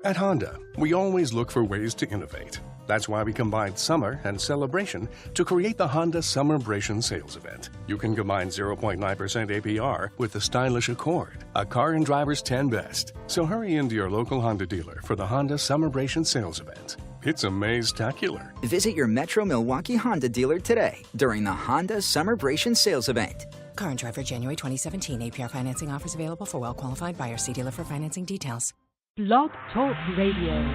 At Honda, we always look for ways to innovate. That's why we combined summer and celebration to create the Honda Summerbration sales event. You can combine 0.9% APR with the stylish Accord, a car and driver's 10 best. So hurry into your local Honda dealer for the Honda Summerbration sales event. It's amaze-tacular. Visit your Metro Milwaukee Honda dealer today during the Honda Summerbration sales event. Car and driver January 2017. APR financing offers available for well-qualified buyers. See dealer for financing details. Blog Talk Radio.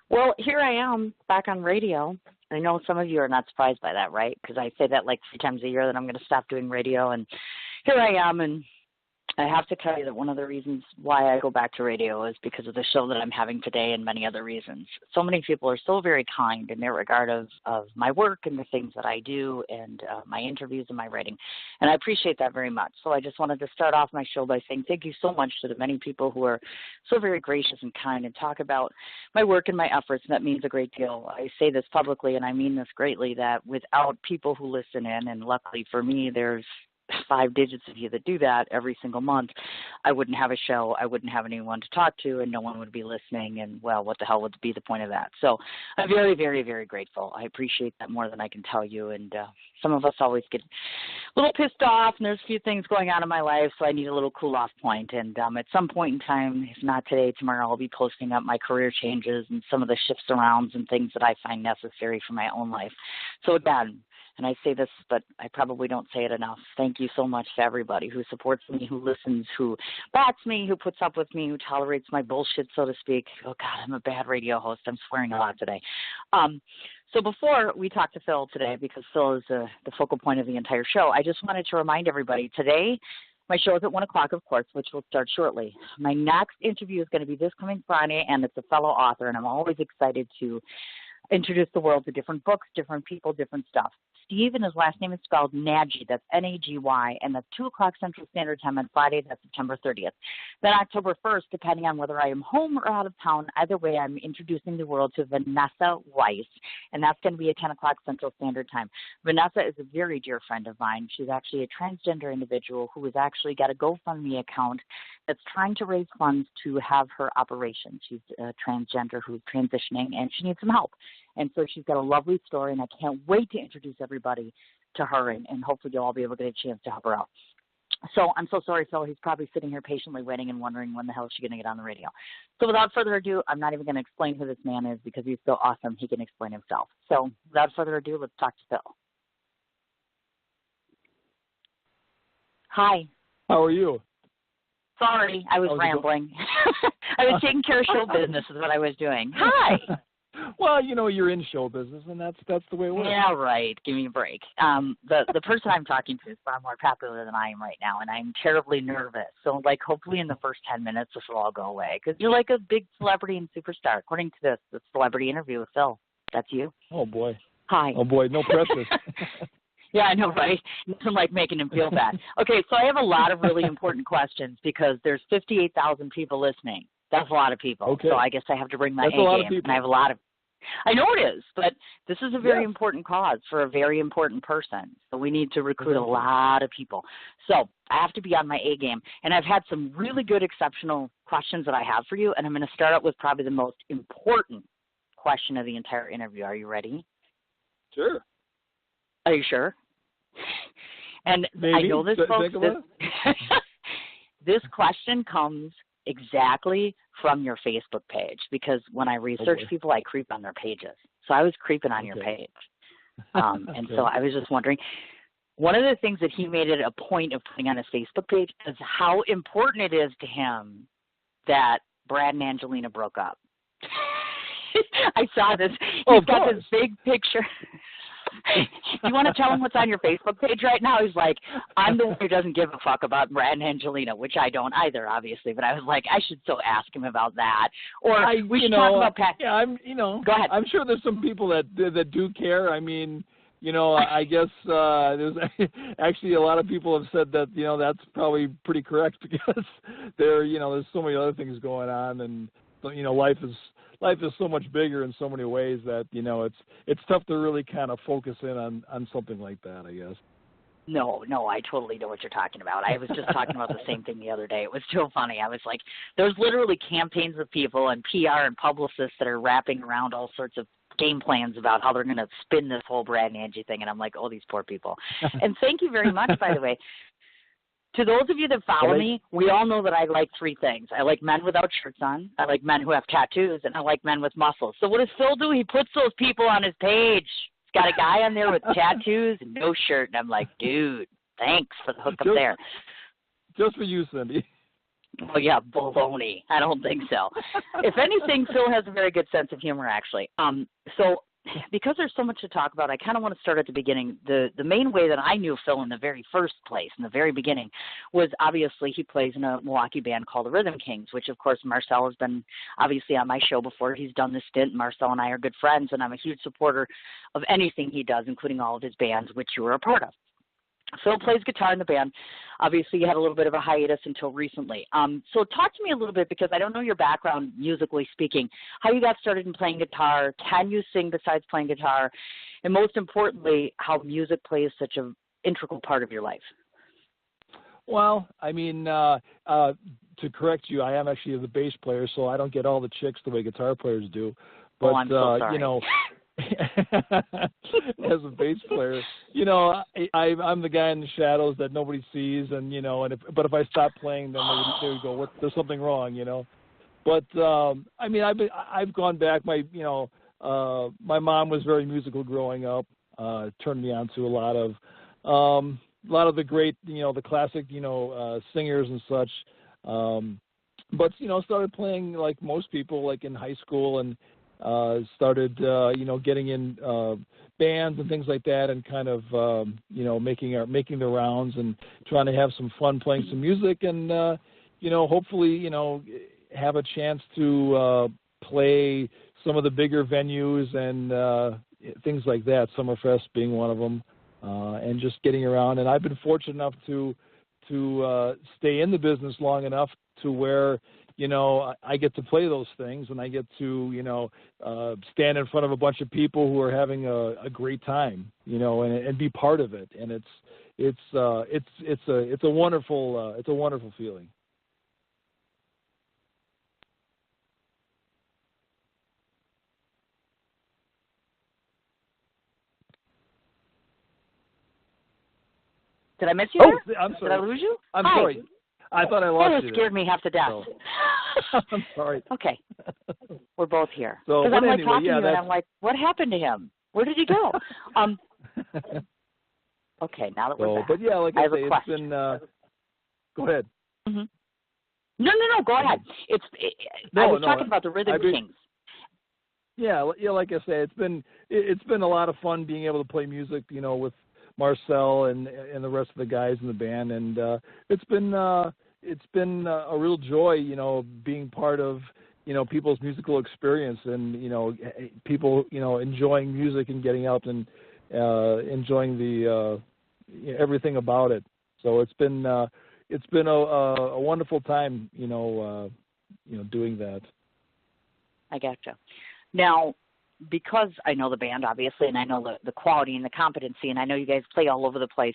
Well, here I am back on radio. I know some of you are not surprised by that, right? Because I say that like 3 times a year that I'm going to stop doing radio. And here I am, and I have to tell you that one of the reasons why I go back to radio is because of the show that I'm having today and many other reasons. So many people are so very kind in their regard of my work and the things that I do and my interviews and my writing. And I appreciate that very much. So I just wanted to start off my show by saying thank you so much to the many people who are so very gracious and kind and talk about my work and my efforts, and that means a great deal. I say this publicly, and I mean this greatly, that without people who listen in, and luckily for me, there's 5 digits of you that do that every single month, I wouldn't have a show, I wouldn't have anyone to talk to, and no one would be listening, and well, what the hell would be the point of that? So I'm very, very, very grateful. I appreciate that more than I can tell you, and some of us always get a little pissed off, and there's a few things going on in my life, so I need a little cool-off point, and at some point in time, if not today, tomorrow, I'll be posting up my career changes and some of the shifts arounds and things that I find necessary for my own life. So again, and I say this, but I probably don't say it enough, thank you so much to everybody who supports me, who listens, who backs me, who puts up with me, who tolerates my bullshit, so to speak. Oh, God, I'm a bad radio host. I'm swearing a lot today. So before we talk to Phil today, because Phil is the focal point of the entire show, I just wanted to remind everybody today, my show is at 1 o'clock, of course, which will start shortly. My next interview is going to be this coming Friday, and it's a fellow author, and I'm always excited to introduce the world to different books, different people, different stuff. Steve, and his last name is spelled Nagy, that's N-A-G-Y, and that's 2 o'clock Central Standard Time on Friday, that's September 30th. Then October 1st, depending on whether I am home or out of town, either way, I'm introducing the world to Vanessa Weiss, and that's going to be at 10 o'clock Central Standard Time. Vanessa is a very dear friend of mine. She's actually a transgender individual who has actually got a GoFundMe account that's trying to raise funds to have her operation. She's a transgender who's transitioning, and she needs some help. And so she's got a lovely story, and I can't wait to introduce everybody to her, and hopefully you'll all be able to get a chance to help her out. So I'm so sorry, Phil. He's probably sitting here patiently waiting and wondering when the hell is she going to get on the radio. So without further ado, I'm not even going to explain who this man is because he's so awesome he can explain himself. So without further ado, let's talk to Phil. Hi. How are you? Sorry, I was rambling. I was taking care of show business is what I was doing. Hi. Well, you know, you're in show business, and that's the way it works. Yeah, right. Give me a break. The person I'm talking to is far more popular than I am right now, and I'm terribly nervous. So, like, hopefully in the first 10 minutes this will all go away, because you're like a big celebrity and superstar. According to this, the celebrity interview with Phil. That's you. Oh, boy. Hi. Oh, boy, no pressure. Yeah, I know, right? Nothing like making him feel bad. Okay, so I have a lot of really important questions because there's 58,000 people listening. That's a lot of people. Okay. So I guess I have to bring my A A game, and I have a lot of. I know it is, but this is a very important cause for a very important person. So we need to recruit a lot of people. So I have to be on my A game. And I've had some really good, exceptional questions that I have for you. And I'm going to start out with probably the most important question of the entire interview. Are you ready? Sure. Are you sure? And Maybe. I know this, folks. This question comes exactly from your Facebook page, because when I research people, I creep on their pages. So I was creeping on your page. And so I was just wondering, one of the things that he made it a point of putting on his Facebook page is how important it is to him that Brad and Angelina broke up. I saw this. He's got this big picture. You want to tell him what's on your Facebook page right now? He's like, I'm the one who doesn't give a fuck about Brad and Angelina, which I don't either, obviously. But I was like, I should so ask him about that. Or we should talk about Pat. Yeah, Go ahead. I'm sure there's some people that do care. I mean, you know, I guess there's actually a lot of people have said that, you know, that's probably pretty correct because there's so many other things going on, and you know, life is so much bigger in so many ways that, you know, it's tough to really kind of focus in on something like that, I guess. No, I totally know what you're talking about. I was just talking about the same thing the other day. It was so funny. I was like, there's literally campaigns of people and PR and publicists that are wrapping around all sorts of game plans about how they're going to spin this whole Brad and Angie thing. And I'm like, oh, these poor people. And thank you very much, by the way. To those of you that follow me, we all know that I like three things. I like men without shirts on, I like men who have tattoos, and I like men with muscles. So what does Phil do? He puts those people on his page. He's got a guy on there with tattoos and no shirt, and I'm like, dude, thanks for the hookup there. Just for you, Cindy. Oh, yeah, baloney. I don't think so. If anything, Phil has a very good sense of humor, actually. So because there's so much to talk about, I kind of want to start at the beginning. The main way that I knew Phil in the very first place, in the very beginning, was obviously he plays in a Milwaukee band called the Rhythm Kings, which, of course, Marcel has been obviously on my show before. He's done this stint. Marcel and I are good friends, and I'm a huge supporter of anything he does, including all of his bands, which you were a part of. Phil plays guitar in the band. Obviously, you had a little bit of a hiatus until recently. So talk to me a little bit, because I don't know your background, musically speaking, how you got started in playing guitar. Can you sing besides playing guitar? And most importantly, how music plays such an integral part of your life. Well, I mean, to correct you, I am actually the bass player, so I don't get all the chicks the way guitar players do. But, I'm so sorry. You know, as a bass player, you know, I'm the guy in the shadows that nobody sees, and you know, but if I stop playing, then they would go, there's something wrong, you know. But I mean, I've gone back. My mom was very musical growing up. Turned me on to a lot of the great, you know, the classic, you know, singers and such. But you know, started playing like most people, like in high school, and started, you know, getting in bands and things like that, and kind of, you know, making the rounds and trying to have some fun playing some music, and you know, hopefully, you know, have a chance to play some of the bigger venues and things like that. Summerfest being one of them, and just getting around. And I've been fortunate enough to stay in the business long enough to where, you know, I get to play those things, and I get to, you know, stand in front of a bunch of people who are having a great time, you know, and be part of it. And it's a wonderful feeling. Did I miss you there? I'm sorry. Did I lose you? I'm Hi. sorry. I thought I lost you. That scared me half to death. So, I'm sorry. Okay. We're both here. So, because I'm like anyway, talking to you, that's... and I'm like, what happened to him? Where did he go? Okay, now that we're back. But yeah, like I say, it's been. Go ahead. Mm-hmm. No, go ahead. I was talking about the Rhythm Kings. Yeah, like I say, it's been a lot of fun being able to play music, you know, with Marcel and the rest of the guys in the band, and it's been a real joy, you know, being part of, you know, people's musical experience, and you know, people, you know, enjoying music and getting out and enjoying the everything about it. So it's been a wonderful time, you know, doing that. I gotcha. Now, because I know the band, obviously, and I know the quality and the competency, and I know you guys play all over the place,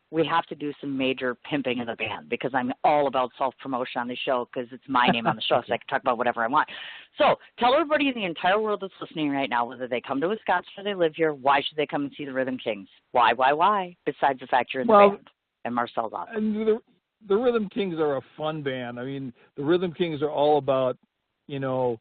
we have to do some major pimping of the band, because I'm all about self-promotion on the show, because it's my name on the show, so I can talk about whatever I want. So tell everybody in the entire world that's listening right now, whether they come to Wisconsin or they live here, why should they come and see the Rhythm Kings? Why? Besides the fact you're in the band and Marcel's awesome. And the Rhythm Kings are a fun band. I mean, the Rhythm Kings are all about, you know,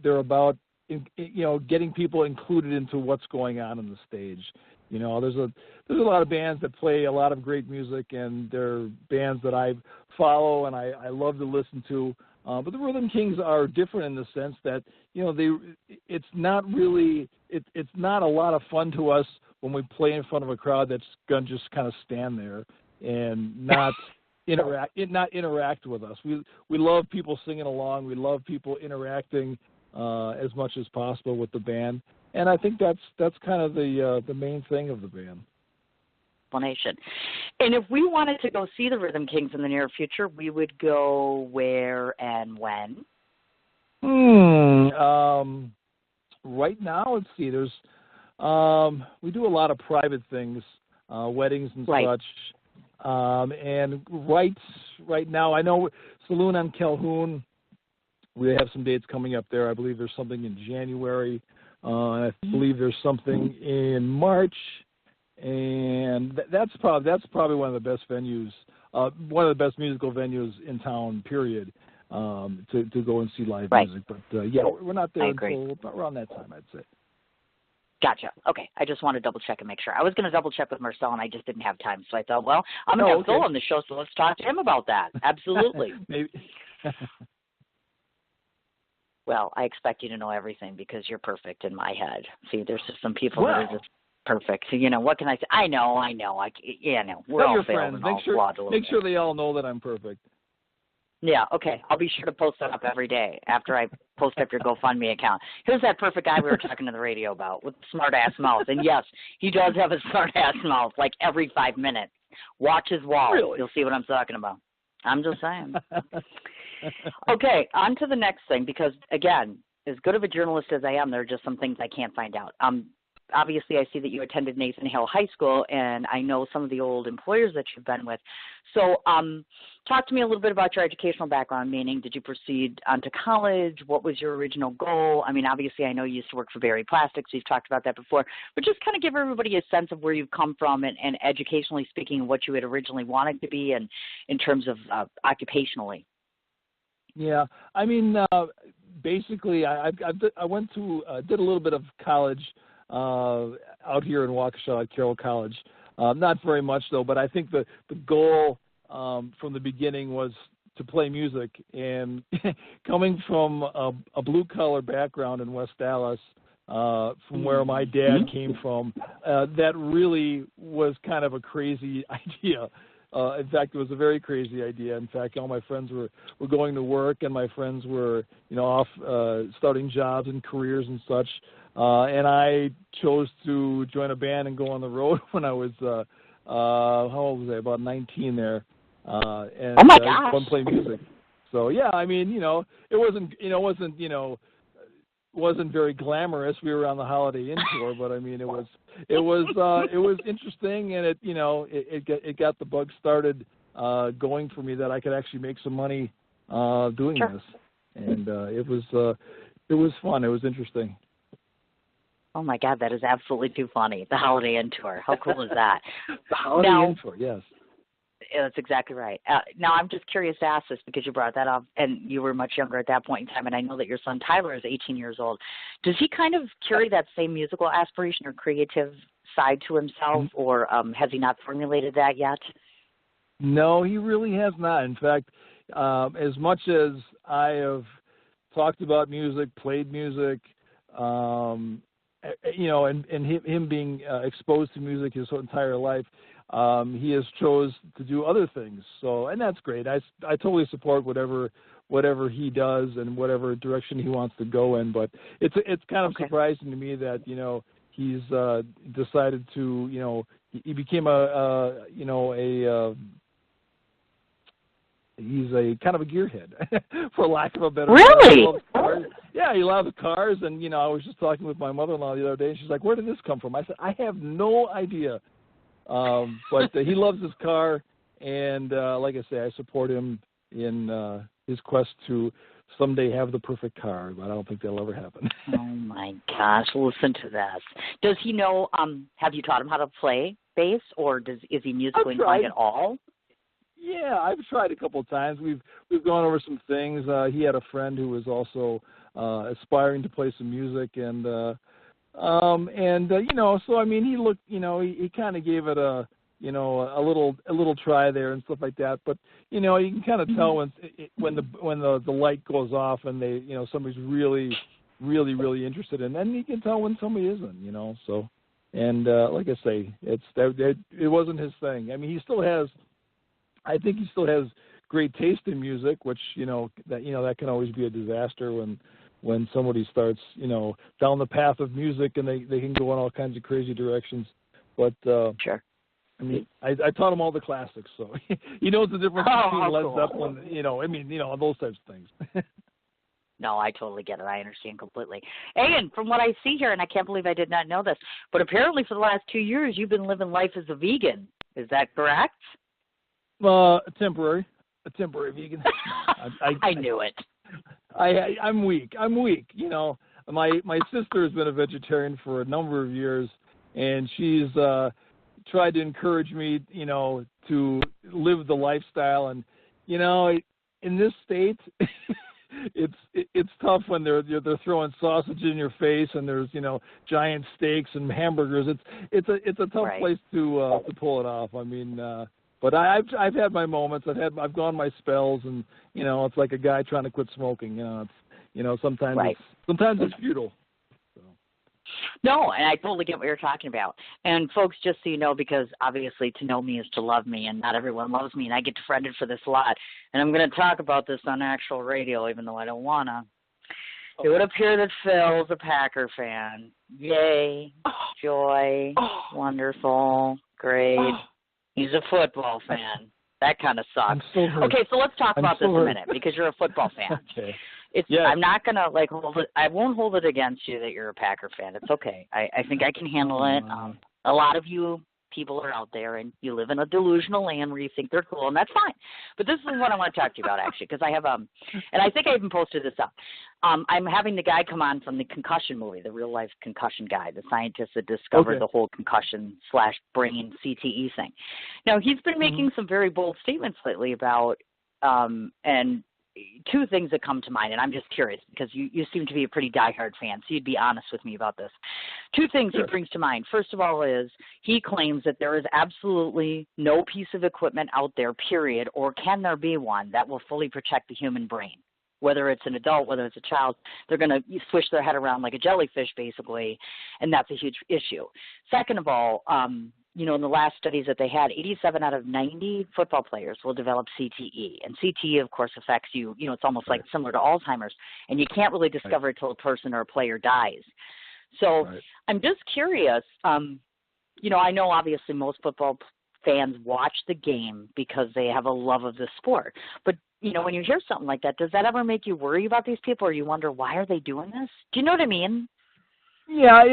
they're about, you know, getting people included into what's going on the stage. You know, there's a lot of bands that play a lot of great music, and they're bands that I follow and I love to listen to. But the Rhythm Kings are different in the sense that, you know, it's not a lot of fun to us when we play in front of a crowd that's gonna just kind of stand there and not interact with us. We love people singing along. We love people interacting as much as possible with the band, and I think that's kind of the main thing of the band. Explanation. And if we wanted to go see the Rhythm Kings in the near future, we would go where and when? Right now, let's see. There's we do a lot of private things. weddings and Right. such. And right now, I know Saloon on Calhoun, we have some dates coming up there. I believe there's something in January. I believe there's something in March. And that's probably one of the best venues, one of the best musical venues in town, period, to go and see live music. But, yeah, we're not there until around that time, I'd say. Gotcha. Okay. I just want to double check and make sure. I was going to double check with Marcel, and I just didn't have time. So I thought, well, I'm going to have Phil on the show, so let's talk to him about that. Absolutely. Maybe. Well, I expect you to know everything because you're perfect in my head. See, there's just some people that are just perfect. So, what can I say? I know. We're all friends. Make sure they all know that I'm perfect. Yeah, okay. I'll be sure to post that up every day after I post up your GoFundMe account. Here's that perfect guy we were talking to the radio about with the smart-ass mouth. And, yes, he does have a smart-ass mouth like every 5 minutes. Watch his wall. Really? You'll see what I'm talking about. I'm just saying. Okay, on to the next thing because, again, as good of a journalist as I am, there are just some things I can't find out. Obviously, I see that you attended Nathan Hale High School, and I know some of the old employers that you've been with. So talk to me a little bit about your educational background, meaning did you proceed on to college? What was your original goal? I mean, obviously, I know you used to work for Berry Plastics. You've talked about that before. But just kind of give everybody a sense of where you've come from and educationally speaking, what you had originally wanted to be and in terms of occupationally. Yeah, I mean, basically, I went to did a little bit of college out here in Waukesha at Carroll College. Not very much though, but I think the goal from the beginning was to play music. And coming from a blue collar background in West Dallas, from where my dad came from, that really was kind of a crazy idea. In fact, it was a very crazy idea. In fact, all my friends were going to work, and my friends were, off starting jobs and careers and such. And I chose to join a band and go on the road when I was, how old was I? About 19 there. And oh my gosh! I play music. So yeah, I mean, wasn't very glamorous. We were on the Holiday Inn tour, but I mean, it was interesting, and it got the bug started going for me that I could actually make some money doing this, and it was fun. It was interesting. Oh my God, that is absolutely too funny. The Holiday Inn tour. How cool is that? The Holiday Inn tour, yes. That's exactly right. Now, I'm just curious to ask this because you brought that up, and you were much younger at that point in time, and I know that your son Tyler is 18 years old. Does he kind of carry that same musical aspiration or creative side to himself, or has he not formulated that yet? No, he really has not. In fact, as much as I have talked about music, played music, and him being exposed to music his entire life, he has chose to do other things. So, and that's great. I totally support whatever he does and whatever direction he wants to go in. But it's kind of surprising to me that he's decided to he became he's a kind of a gearhead, for lack of a better word. Really? Yeah, he loves cars, and I was just talking with my mother-in-law the other day, and she's like, "Where did this come from?" I said, "I have no idea." But he loves his car, and like I say, I support him in his quest to someday have the perfect car, but I don't think that'll ever happen. Oh my gosh, listen to this. Does he know, have you taught him how to play bass, or is he musically inclined at all? Yeah, I've tried a couple of times. We've gone over some things. He had a friend who was also aspiring to play some music, and so I mean, he looked, he kind of gave it a little try there and stuff like that. But you can kind of tell when the light goes off and they, somebody's really, really, really interested in, and you can tell when somebody isn't, So, and like I say, it wasn't his thing. I mean, I think he still has great taste in music, which that can always be a disaster when somebody starts down the path of music and they can go in all kinds of crazy directions. But sure. I mean, I taught him all the classics, so he knows the difference between Led Zeppelin, those types of things. No, I totally get it. I understand completely. And from what I see here, and I can't believe I did not know this, but apparently for the last 2 years you've been living life as a vegan. Is that correct? A temporary vegan. I knew it. I'm weak. You know, my sister has been a vegetarian for a number of years, and she's tried to encourage me, you know, to live the lifestyle. And you know, in this state, it's tough when they're throwing sausage in your face and there's, you know, giant steaks and hamburgers. It's a tough place to pull it off. I mean, but I've had my moments. I've gone my spells, and you know, it's like a guy trying to quit smoking. Sometimes it's futile. So. No, and I totally get what you're talking about. And folks, just so you know, because obviously to know me is to love me, and not everyone loves me, and I get defriended for this a lot. And I'm going to talk about this on actual radio, even though I don't want to. It would appear that Phil's a Packer fan. Yay, joy, wonderful, great. He's a football fan. That kind of sucks. Okay, so let's talk about this a minute, because you're a football fan. Okay. I'm not going to hold it. I won't hold it against you that you're a Packer fan. It's okay. I think I can handle it. A lot of you people are out there, and you live in a delusional land where you think they're cool, and that's fine. But this is what I want to talk to you about, actually, because I have and I think I even posted this up. I'm having the guy come on from the concussion movie, the real life concussion guy, the scientist that discovered the whole concussion/brain CTE thing. Now, he's been making some very bold statements lately about and two things that come to mind, and I'm just curious because you seem to be a pretty diehard fan, so you'd be honest with me about this. Two things he brings to mind. First of all is he claims that there is absolutely no piece of equipment out there, period, or can there be one that will fully protect the human brain. Whether it's an adult, whether it's a child, they're going to swish their head around like a jellyfish, basically, and that's a huge issue. Second of all, in the last studies that they had, 87 out of 90 football players will develop CTE. And CTE, of course, affects you. You know, it's almost like similar to Alzheimer's. And you can't really discover it until a person or a player dies. So I'm just curious. I know obviously most football fans watch the game because they have a love of the sport. But, when you hear something like that, does that ever make you worry about these people, or you wonder, why are they doing this? Do you know what I mean? Yeah,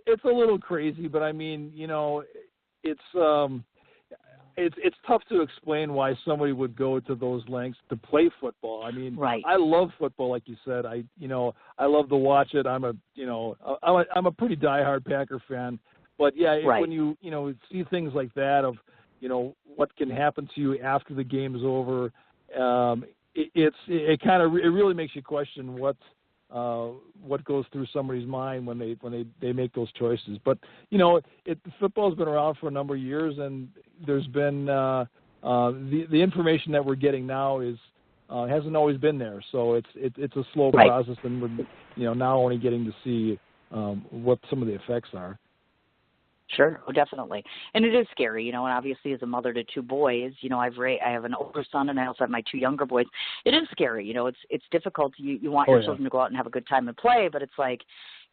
it's a little crazy, but I mean, it's tough to explain why somebody would go to those lengths to play football. I mean, I love football, like you said. I love to watch it. I'm a pretty diehard Packer fan. But when you see things like that of what can happen to you after the game is over, it really makes you question what goes through somebody's mind when they make those choices. But football's been around for a number of years, and there's been the information that we're getting now is hasn't always been there. So it's a slow process, and we're now only getting to see what some of the effects are. Sure, definitely. And it is scary, and obviously as a mother to two boys, I have an older son and I also have my two younger boys. It is scary, it's difficult. You want your children to go out and have a good time and play, but it's like,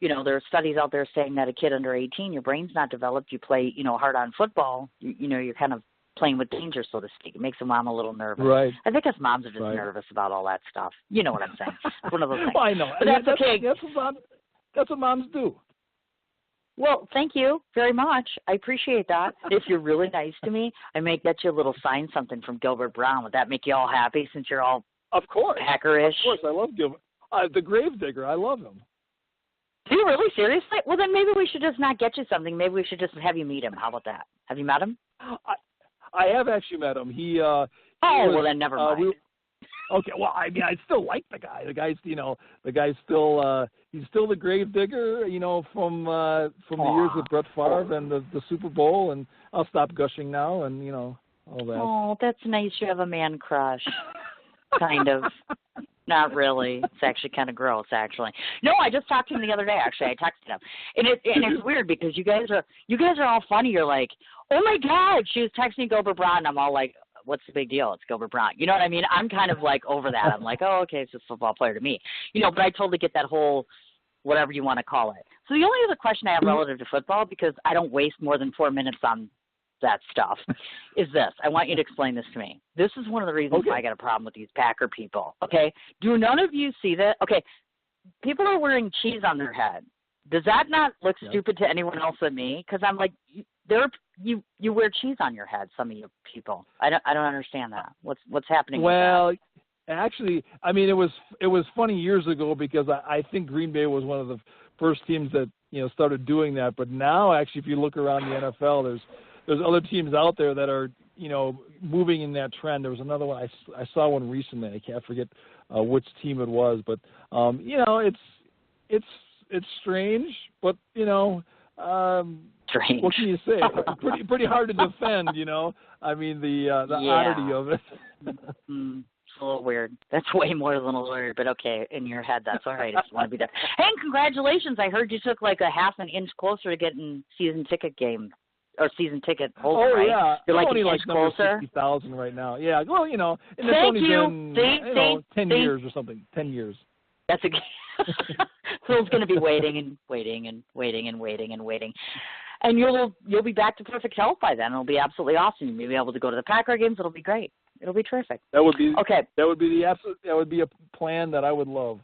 there are studies out there saying that a kid under 18, your brain's not developed, you play, hard on football, you're kind of playing with danger, so to speak. It makes a mom a little nervous. Right. I think us moms are just nervous about all that stuff. You know what I'm saying? It's one of those things. Well, I know. But that's okay. That's what moms do. Well, thank you very much. I appreciate that. If you're really nice to me, I may get you a little sign something from Gilbert Brown. Would that make you all happy since you're all Packer-ish? Of course, I love Gilbert. The Gravedigger, I love him. Do you really? Seriously? Well, then maybe we should just not get you something. Maybe we should just have you meet him. How about that? Have you met him? I have actually met him. Well, then never mind. Okay, well, I mean, I still like the guy. The guy's still, he's still the Gravedigger, from the years with Brett Favre and the Super Bowl. And I'll stop gushing now, and all that. Oh, that's nice. You have a man crush, kind of. Not really. It's actually kind of gross, actually. No, I just talked to him the other day. Actually, I texted him, and it's weird because you guys are all funny. You're like, oh my God, she was texting Gilbert Brown. And I'm all like, what's the big deal? It's Gilbert Brown. You know what I mean? I'm kind of like over that. I'm like, oh, okay, it's just a football player to me. But I totally get that whole whatever you want to call it. So the only other question I have relative to football, because I don't waste more than 4 minutes on that stuff, is this. I want you to explain this to me. This is one of the reasons why I got a problem with these Packer people, okay? Do none of you see that? Okay, people are wearing cheese on their head. Does that not look stupid to anyone else but me? Because I'm like, you wear cheese on your head, some of you people. I don't understand that. What's happening with that? Actually, I mean, it was funny years ago because I think Green Bay was one of the first teams that started doing that. But now, actually, if you look around the NFL, there's other teams out there that are moving in that trend. There was another one I saw one recently. I can't forget which team it was, but it's strange, but strange. What can you say? pretty hard to defend, I mean the oddity of it. It's a little weird. That's way more than a little weird, but okay, in your head, that's all right. I just want to be there. Hey, and congratulations! I heard you took like a half an inch closer to getting season ticket holder. Oh right? yeah, You're like only an like inch number closer. 60,000 right now. Yeah, well, and it's Thank only you. been 10 years or something. 10 years. That's Phil's going to be waiting and waiting and waiting and waiting and waiting. And you'll be back to perfect health by then. It'll be absolutely awesome. You'll be able to go to the Packer games. It'll be great. It'll be terrific. That would be okay. That would be a plan that I would love.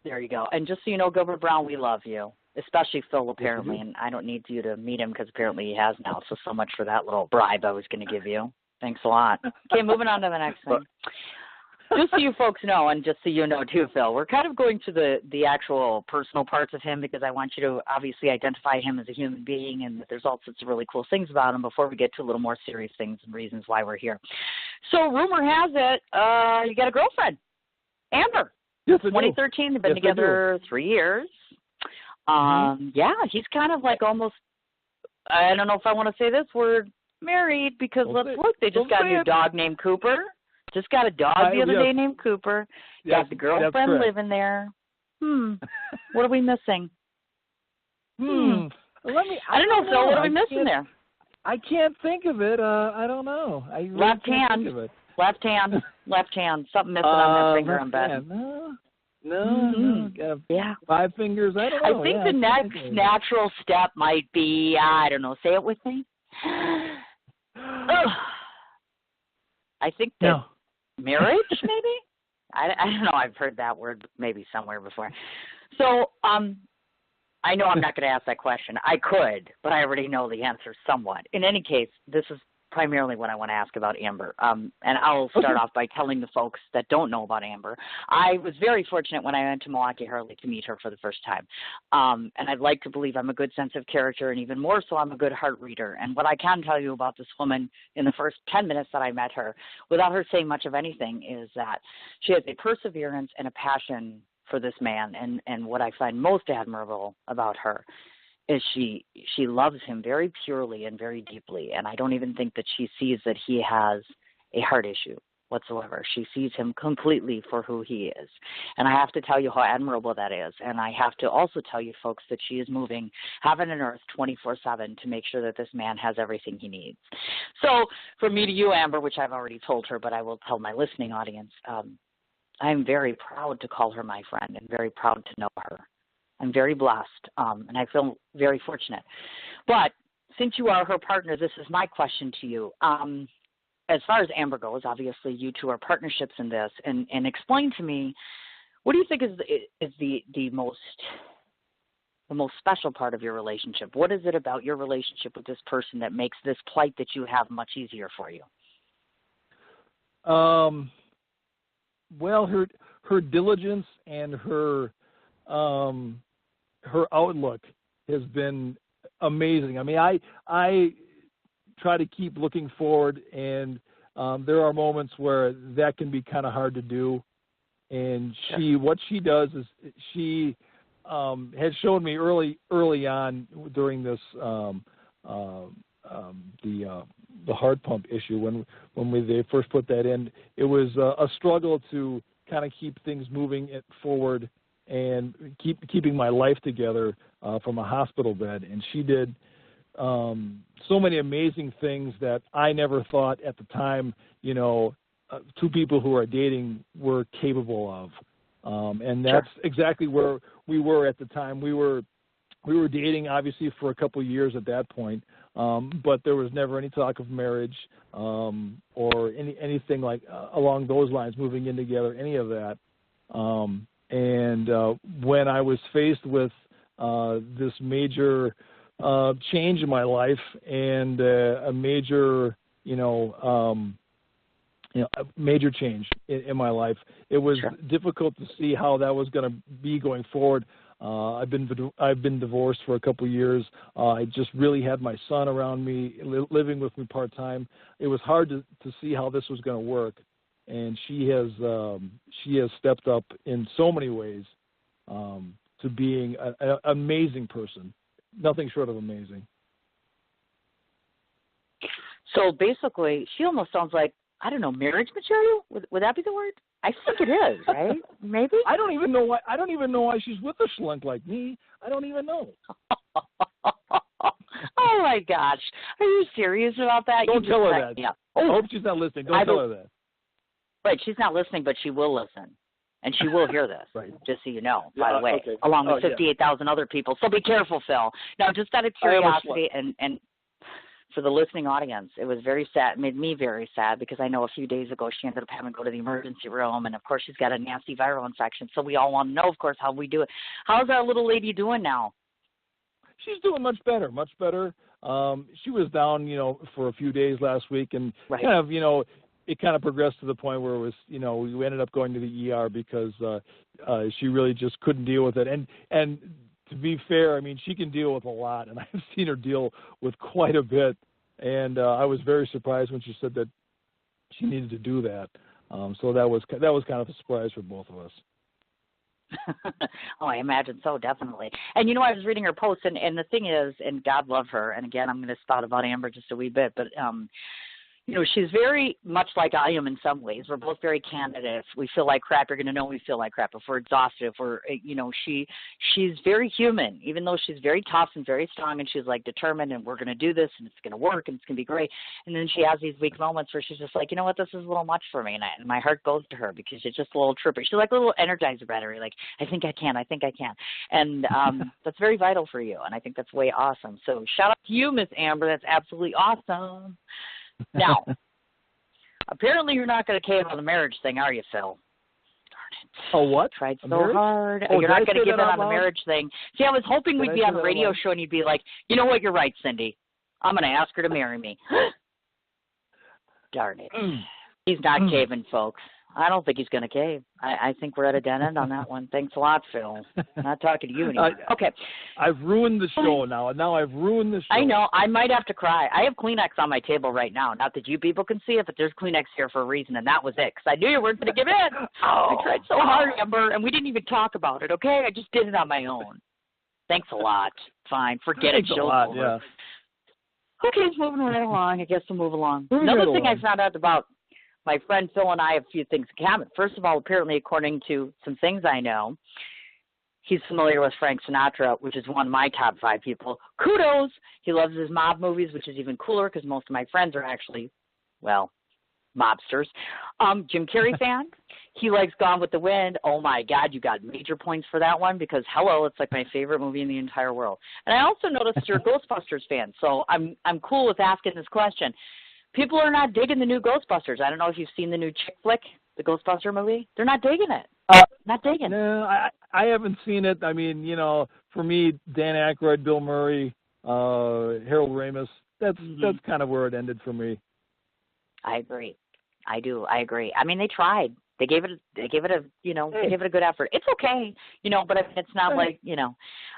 There you go. And just so you know, Gilbert Brown, we love you, especially Phil apparently. And I don't need you to meet him because apparently he has now. So much for that little bribe I was going to give you. Thanks a lot. Okay, moving on to the next thing. Just so you folks know, and just so you know too, Phil, we're kind of going to the actual personal parts of him because I want you to obviously identify him as a human being and that there's all sorts of really cool things about him before we get to a little more serious things and reasons why we're here. So rumor has it you got a girlfriend, Amber. Yes, I do. 2013, they've been together 3 years. Yeah, he's kind of like almost, I don't know if I want to say this word, married, because look, they just got a new dog named Cooper. Just got a dog the other day named Cooper. Got the girlfriend living there. What are we missing? I don't know, Phil. What are we missing there? I can't think of it. I don't know. I really left can't hand. Think of it. Left hand. Left hand. Something missing on that finger, I'm betting. No. Yeah. 5 fingers. I don't know. I think the next natural step might be, I don't know, say it with me. I think that marriage, maybe? I don't know. I've heard that word maybe somewhere before. So I know I'm not going to ask that question. I could, but I already know the answer somewhat. In any case, this is primarily what I want to ask about Amber. And I'll start off by telling the folks that don't know about Amber. I was very fortunate when I went to Milwaukee Hurley to meet her for the first time. And I'd like to believe I'm a good sense of character, and even more so, I'm a good heart reader. And what I can tell you about this woman in the first 10 minutes that I met her, without her saying much of anything, is that she has a perseverance and a passion for this man. And what I find most admirable about her is she loves him very purely and very deeply, and I don't even think that she sees that he has a heart issue whatsoever. She sees him completely for who he is, and I have to tell you how admirable that is, and I have to also tell you folks that she is moving heaven and earth 24/7 to make sure that this man has everything he needs. So from me to you, Amber, which I've already told her, but I will tell my listening audience, I'm very proud to call her my friend and very proud to know her. I'm very blessed, and I feel very fortunate. But since you are her partner, this is my question to you. As far as Amber goes, obviously you two are partnerships in this, and explain to me, what do you think is the most special part of your relationship? What is it about your relationship with this person that makes this plight that you have much easier for you? Well, her diligence and her outlook has been amazing. I mean, I try to keep looking forward, and there are moments where that can be kind of hard to do. And what she does is she has shown me early on during this the heart pump issue when they first put that in. It was a struggle to kind of keep things moving it forward and keeping my life together from a hospital bed. And she did so many amazing things that I never thought at the time, two people who are dating were capable of. And that's exactly where we were at the time. We were we were dating, obviously, for a couple of years at that point, but there was never any talk of marriage or anything like along those lines, moving in together, any of that. And when I was faced with this major change in my life and a major, a major change in my life, it was difficult to see how that was going to be going forward. I've been divorced for a couple of years. I just really had my son around me, living with me part time. It was hard to see how this was going to work, and she has stepped up in so many ways to being an amazing person, nothing short of amazing. So basically, she almost sounds like, I don't know, marriage material? Would that be the word? I think it is, right? Maybe. I don't even know why she's with a schlunk like me. I don't even know. Oh my gosh, are you serious about that? Don't tell her that. Yeah. I hope she's not listening. Don't tell her that. Right, she's not listening, but she will listen, and she will hear this. Right. Just so you know, by the way, okay. along with 58,000 other people. So be careful, Phil. Now, just out of curiosity, and for the listening audience, it was very sad. It made me very sad because I know a few days ago she ended up having to go to the emergency room, and of course she's got a nasty viral infection. So we all want to know, of course, how we do it. How's our little lady doing now? She's doing much better, much better. She was down, for a few days last week, and kind of, it kind of progressed to the point where it was, we ended up going to the ER because she really just couldn't deal with it. And to be fair, I mean, she can deal with a lot, and I've seen her deal with quite a bit. And I was very surprised when she said that she needed to do that. So that was kind of a surprise for both of us. Oh, I imagine so, definitely. And I was reading her post, and the thing is, and God love her, and again, I'm going to spout about Amber just a wee bit, but she's very much like I am in some ways. We're both very candid. If we feel like crap, you're going to know we feel like crap. If we're exhausted, if we're, she's very human, even though she's very tough and very strong, and she's like determined, and we're going to do this, and it's going to work, and it's going to be great. And then she has these weak moments where she's just like, you know what, this is a little much for me, and my heart goes to her because she's just a little trooper. She's like a little Energizer battery, like, I think I can. And that's very vital for you, and I think that's way awesome. So shout out to you, Miss Amber. That's absolutely awesome. Now, apparently you're not going to cave on the marriage thing, are you, Phil? Darn it. Oh, what? Tried so hard. Oh, you're not going to give in on loud? the marriage thing. See, I was hoping we'd be on a radio show and you'd be like, you know what, you're right, Cindy. I'm going to ask her to marry me. Darn it. He's not caving, folks. I don't think he's going to cave. I think we're at a dead end on that one. Thanks a lot, Phil. I'm not talking to you anymore. Okay. I've ruined the show now. Now I've ruined the show. I know. I might have to cry. I have Kleenex on my table right now. Not that you people can see it, but there's Kleenex here for a reason, and that was it, because I knew you weren't going to give in. I tried so hard, Amber, and we didn't even talk about it, okay? I just did it on my own. Thanks a lot. Fine. Forget it. Show's over. Yeah. Okay, it's moving right along. I guess we'll move along. Another thing I found out about my friend Phil and I have a few things in common. First of all, apparently, according to some things I know, he's familiar with Frank Sinatra, which is one of my top 5 people. Kudos! He loves his mob movies, which is even cooler because most of my friends are actually, well, mobsters. Jim Carrey fan. He likes Gone with the Wind. Oh, my God, you got major points for that one because, hello, it's like my favorite movie in the entire world. And I also noticed you're a Ghostbusters fan, so I'm cool with asking this question. People are not digging the new Ghostbusters. I don't know if you've seen the new chick flick, the Ghostbuster movie. They're not digging it. Not digging. No, I haven't seen it. I mean, for me, Dan Aykroyd, Bill Murray, Harold Ramis, that's kind of where it ended for me. I agree. I do. I agree. I mean, they tried. They gave it a they gave it a good effort. It's okay, but it's not like,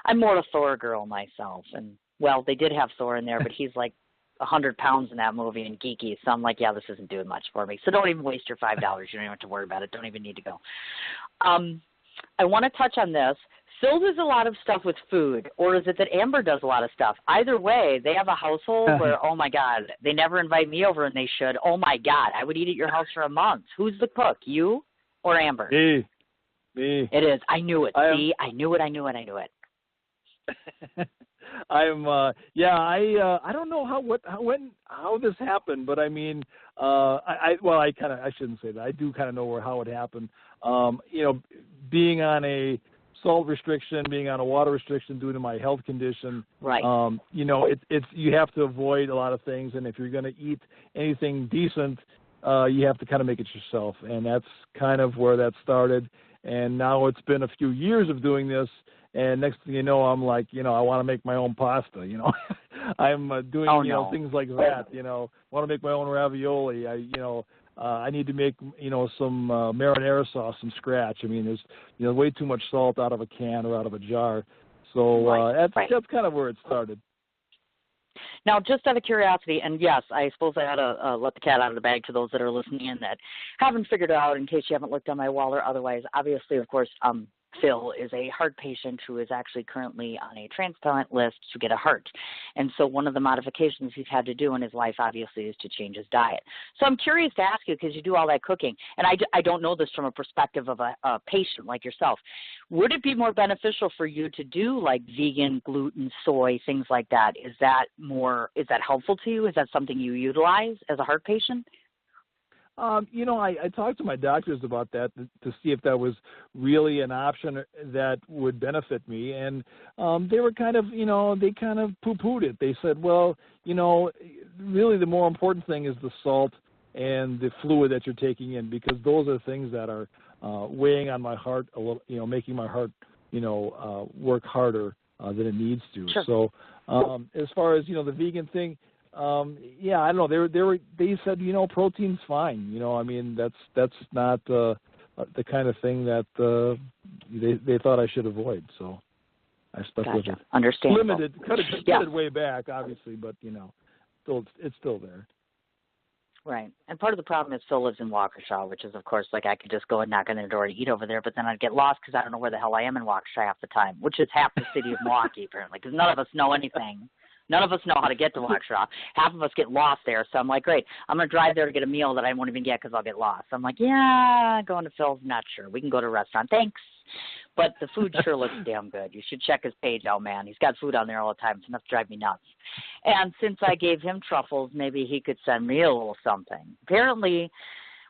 I'm more a Thor girl myself. And, well, they did have Thor in there, but he's like 100 pounds in that movie and geeky, so I'm like, yeah, this isn't doing much for me. So don't even waste your $5. You don't even have to worry about it. Don't even need to go. I want to touch on this. Phil does a lot of stuff with food, or is it that Amber does a lot of stuff? Either way, they have a household where, oh my God, they never invite me over and they should. Oh my God, I would eat at your house for a month. Who's the cook, you or Amber? Me. It is. I knew it. See, I knew it. I don't know how this happened, but I mean, I shouldn't say that. I do kind of know how it happened. Being on salt restriction, being on a water restriction due to my health condition. Right. You know, it's you have to avoid a lot of things, and if you're going to eat anything decent, you have to kind of make it yourself, and that's kind of where that started. And now it's been a few years of doing this, and next thing you know, I'm like, you know, I want to make my own pasta, you know. I'm doing, you know, things like that, you know. Want to make my own ravioli. I need to make, you know, some marinara sauce from scratch. I mean, there's, you know, way too much salt out of a can or out of a jar. So that's kind of where it started. Now, just out of curiosity, and yes, I suppose I ought to let the cat out of the bag to those that are listening in that haven't figured it out, in case you haven't looked on my wall or otherwise. Obviously, of course, Phil is a heart patient who is actually currently on a transplant list to get a heart. And so one of the modifications he's had to do in his life, obviously, is to change his diet. So I'm curious to ask you, because you do all that cooking, and I don't know this from a perspective of a patient like yourself. Would it be more beneficial for you to do like vegan, gluten, soy, things like that? Is that helpful to you? Is that something you utilize as a heart patient? You know, I talked to my doctors about that to see if that was really an option that would benefit me, and they were kind of, you know, they kind of poo-pooed it. They said, well, you know, really the more important thing is the salt and the fluid that you're taking in, because those are things that are weighing on my heart a little, you know, making my heart, you know, work harder than it needs to. Sure. So as far as, you know, the vegan thing, yeah, I don't know. They said, you know, protein's fine. You know, I mean, that's not the kind of thing that they thought I should avoid. So I stuck with it. Understandable. Limited, cut it way back, obviously, but you know, it's still there. Right. And part of the problem is Phil lives in Waukesha, which is, of course, like I could just go and knock on their door to eat over there, but then I'd get lost because I don't know where the hell I am in Waukesha half the time, which is half the city of Milwaukee, apparently, because none of us know anything. None of us know how to get to Waukesha. Half of us get lost there. So I'm like, great, I'm going to drive there to get a meal that I won't even get because I'll get lost. I'm like, yeah, going to Phil's, not sure. We can go to a restaurant. Thanks. But the food sure looks damn good. You should check his page out, man. He's got food on there all the time. It's enough to drive me nuts. And since I gave him truffles, maybe he could send me a little something. Apparently,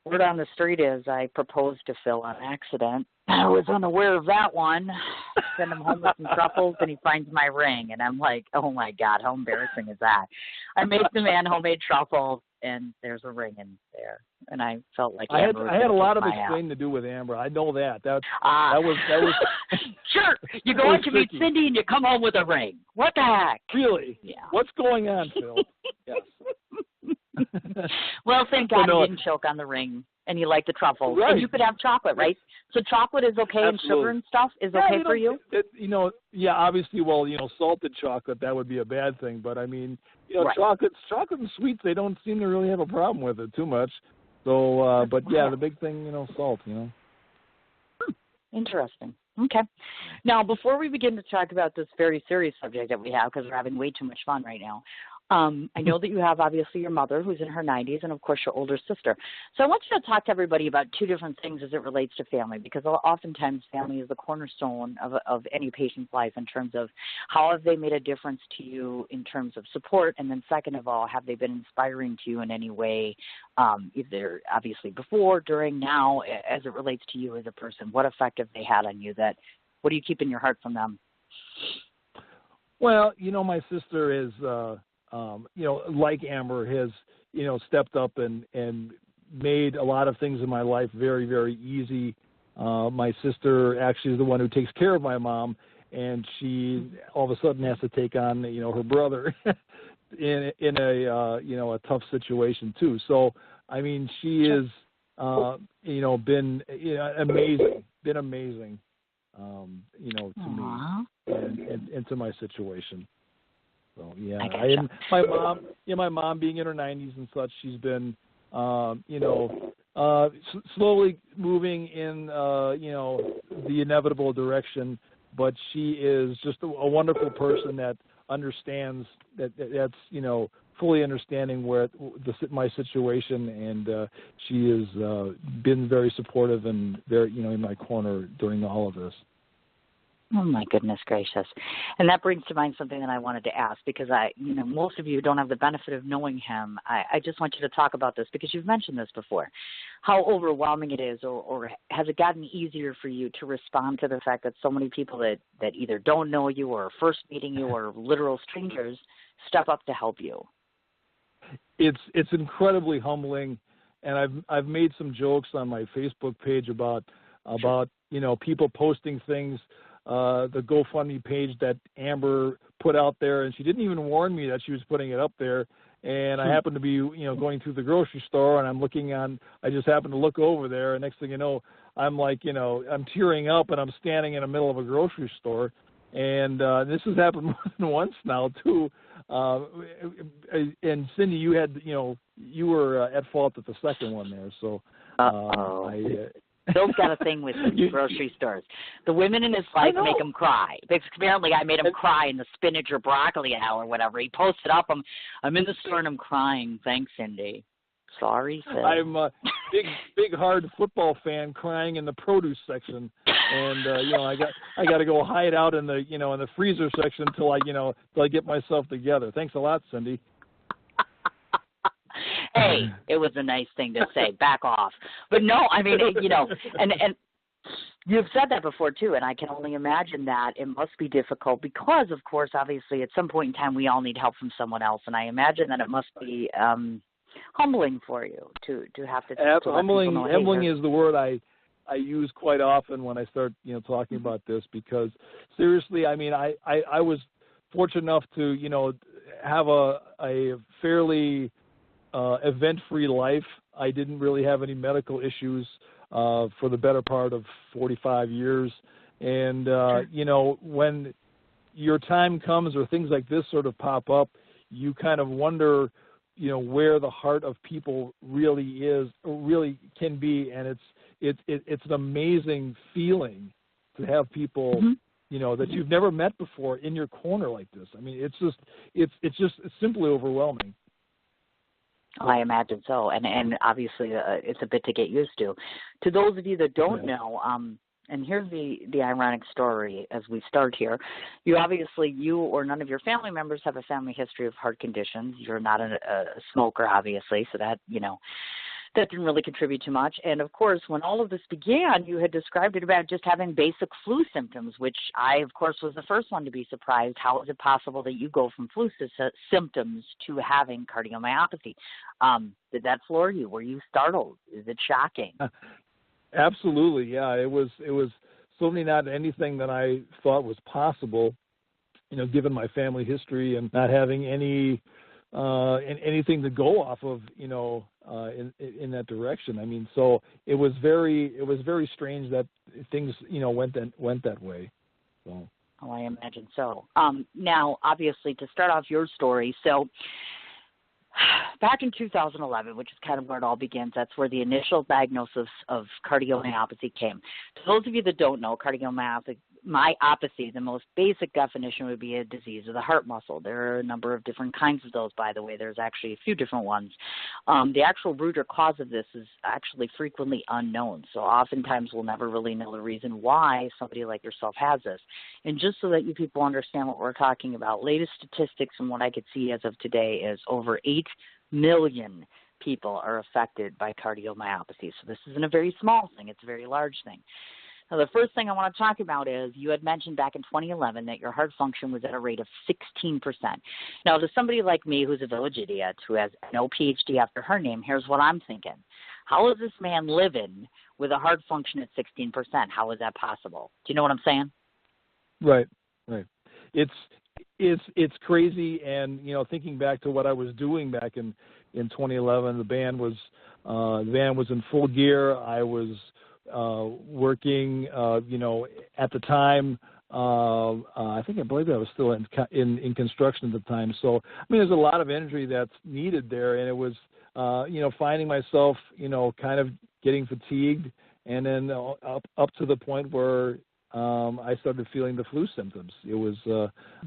word on the street is I proposed to Phil on accident. I was unaware of that one. Send him home with some truffles, and he finds my ring. And I'm like, oh, my God, how embarrassing is that? I made the man homemade truffles, and there's a ring in there. And I felt like Amber I had a lot of explaining to do with Amber. I know that. That was Sure. You go out to meet Cindy, and you come home with a ring. What the heck? Really? Yeah. What's going on, Phil? Yes. Well, thank God he didn't choke on the ring, and you like the truffles. Right. And you could have chocolate, right? So chocolate is okay, Absolutely. And sugar and stuff is okay for you? Yeah, obviously, well, you know, salted chocolate, that would be a bad thing. But, I mean, you know, right. chocolate and sweets, they don't seem to really have a problem with it too much. So, but, yeah, the big thing, you know, salt, you know. Interesting. Okay. Now, before we begin to talk about this very serious subject that we have, because we're having way too much fun right now, I know that you have, obviously, your mother, who's in her 90s, and, of course, your older sister. So I want you to talk to everybody about two different things as it relates to family, because oftentimes family is the cornerstone of any patient's life in terms of how have they made a difference to you in terms of support, and then second of all, have they been inspiring to you in any way, either obviously before, during, now, as it relates to you as a person? What effect have they had on you? What do you keep in your heart from them? Well, you know, my sister is you know, like Amber, has, you know, stepped up and made a lot of things in my life very, very easy. My sister actually is the one who takes care of my mom, and she all of a sudden has to take on, you know, her brother in a you know, a tough situation too. So, I mean, she is, you know, been amazing, you know, to me and to my situation. So yeah, my mom being in her 90s and such, she's been, you know, slowly moving in, you know, the inevitable direction. But she is just a wonderful person that understands that's, you know, fully understanding where my situation, and she has been very supportive and very, you know, in my corner during all of this. Oh my goodness gracious. And that brings to mind something that I wanted to ask because most of you don't have the benefit of knowing him. I just want you to talk about this because you've mentioned this before, how overwhelming it is, or has it gotten easier for you to respond to the fact that so many people that either don't know you or are first meeting you or literal strangers step up to help you? It's incredibly humbling, and I've made some jokes on my Facebook page about people posting things. The GoFundMe page that Amber put out there, and she didn't even warn me that she was putting it up there. And I happened to be, going through the grocery store, and I just happened to look over there, and next thing you know, I'm like, I'm tearing up, and I'm standing in the middle of a grocery store. And this has happened more than once now, too. And Cindy, you were at fault at the second one there. So Phil's got a thing with grocery stores. The women in his life make him cry. Apparently, I made him cry in the spinach or broccoli aisle or whatever. He posted up, I'm in the store and I'm crying. Thanks, Cindy. Sorry, Phil. I'm a big hard football fan crying in the produce section, and I got to go hide out in the in the freezer section till I get myself together. Thanks a lot, Cindy. Hey, it was a nice thing to say. Back off. But no, I mean, and you've said that before, too, and I can only imagine that it must be difficult because, of course, obviously, at some point in time, we all need help from someone else, and I imagine that it must be humbling for you to have to humbling. Know, humbling is the word I use quite often when I start, talking about this because, seriously, I mean, I was fortunate enough to, have a fairly event-free life. I didn't really have any medical issues for the better part of 45 years. And, when your time comes or things like this sort of pop up, you kind of wonder, where the heart of people really is, or really can be. And it's an amazing feeling to have people, that you've never met before in your corner like this. I mean, it's simply overwhelming. I imagine so, and obviously it's a bit to get used to. To those of you that don't know, and here's the ironic story as we start here. You or none of your family members have a family history of heart conditions. You're not a smoker, obviously, so that that didn't really contribute too much. And of course, when all of this began, you had described it about just having basic flu symptoms, which I, of course, was the first one to be surprised. How is it possible that you go from flu symptoms to having cardiomyopathy? Did that floor you? Were you startled? Is it shocking? Absolutely, yeah. It was certainly not anything that I thought was possible, given my family history and not having anything to go off of, in that direction. I mean, so it was very strange that things, went that way. So. Oh, I imagine so. Now, obviously, to start off your story, so back in 2011, which is kind of where it all begins, that's where the initial diagnosis of cardiomyopathy came. To those of you that don't know, cardiomyopathy, the most basic definition would be a disease of the heart muscle. There are a number of different kinds of those, by the way. There's actually a few different ones. The actual root or cause of this is actually frequently unknown. So oftentimes we'll never really know the reason why somebody like yourself has this. And just so that you people understand what we're talking about, latest statistics from what I could see as of today is over 8 million people are affected by cardiomyopathy. So this isn't a very small thing. It's a very large thing. Now, the first thing I want to talk about is you had mentioned back in 2011 that your heart function was at a rate of 16%. Now, to somebody like me who's a village idiot who has no PhD after her name, here's what I'm thinking. How is this man living with a heart function at 16%? How is that possible? Do you know what I'm saying? Right. It's crazy, and thinking back to what I was doing back in 2011, the band was in full gear. I was working, at the time. I believe I was still in construction at the time. So I mean, there's a lot of energy that's needed there, and it was finding myself kind of getting fatigued, and then up to the point where I started feeling the flu symptoms. It was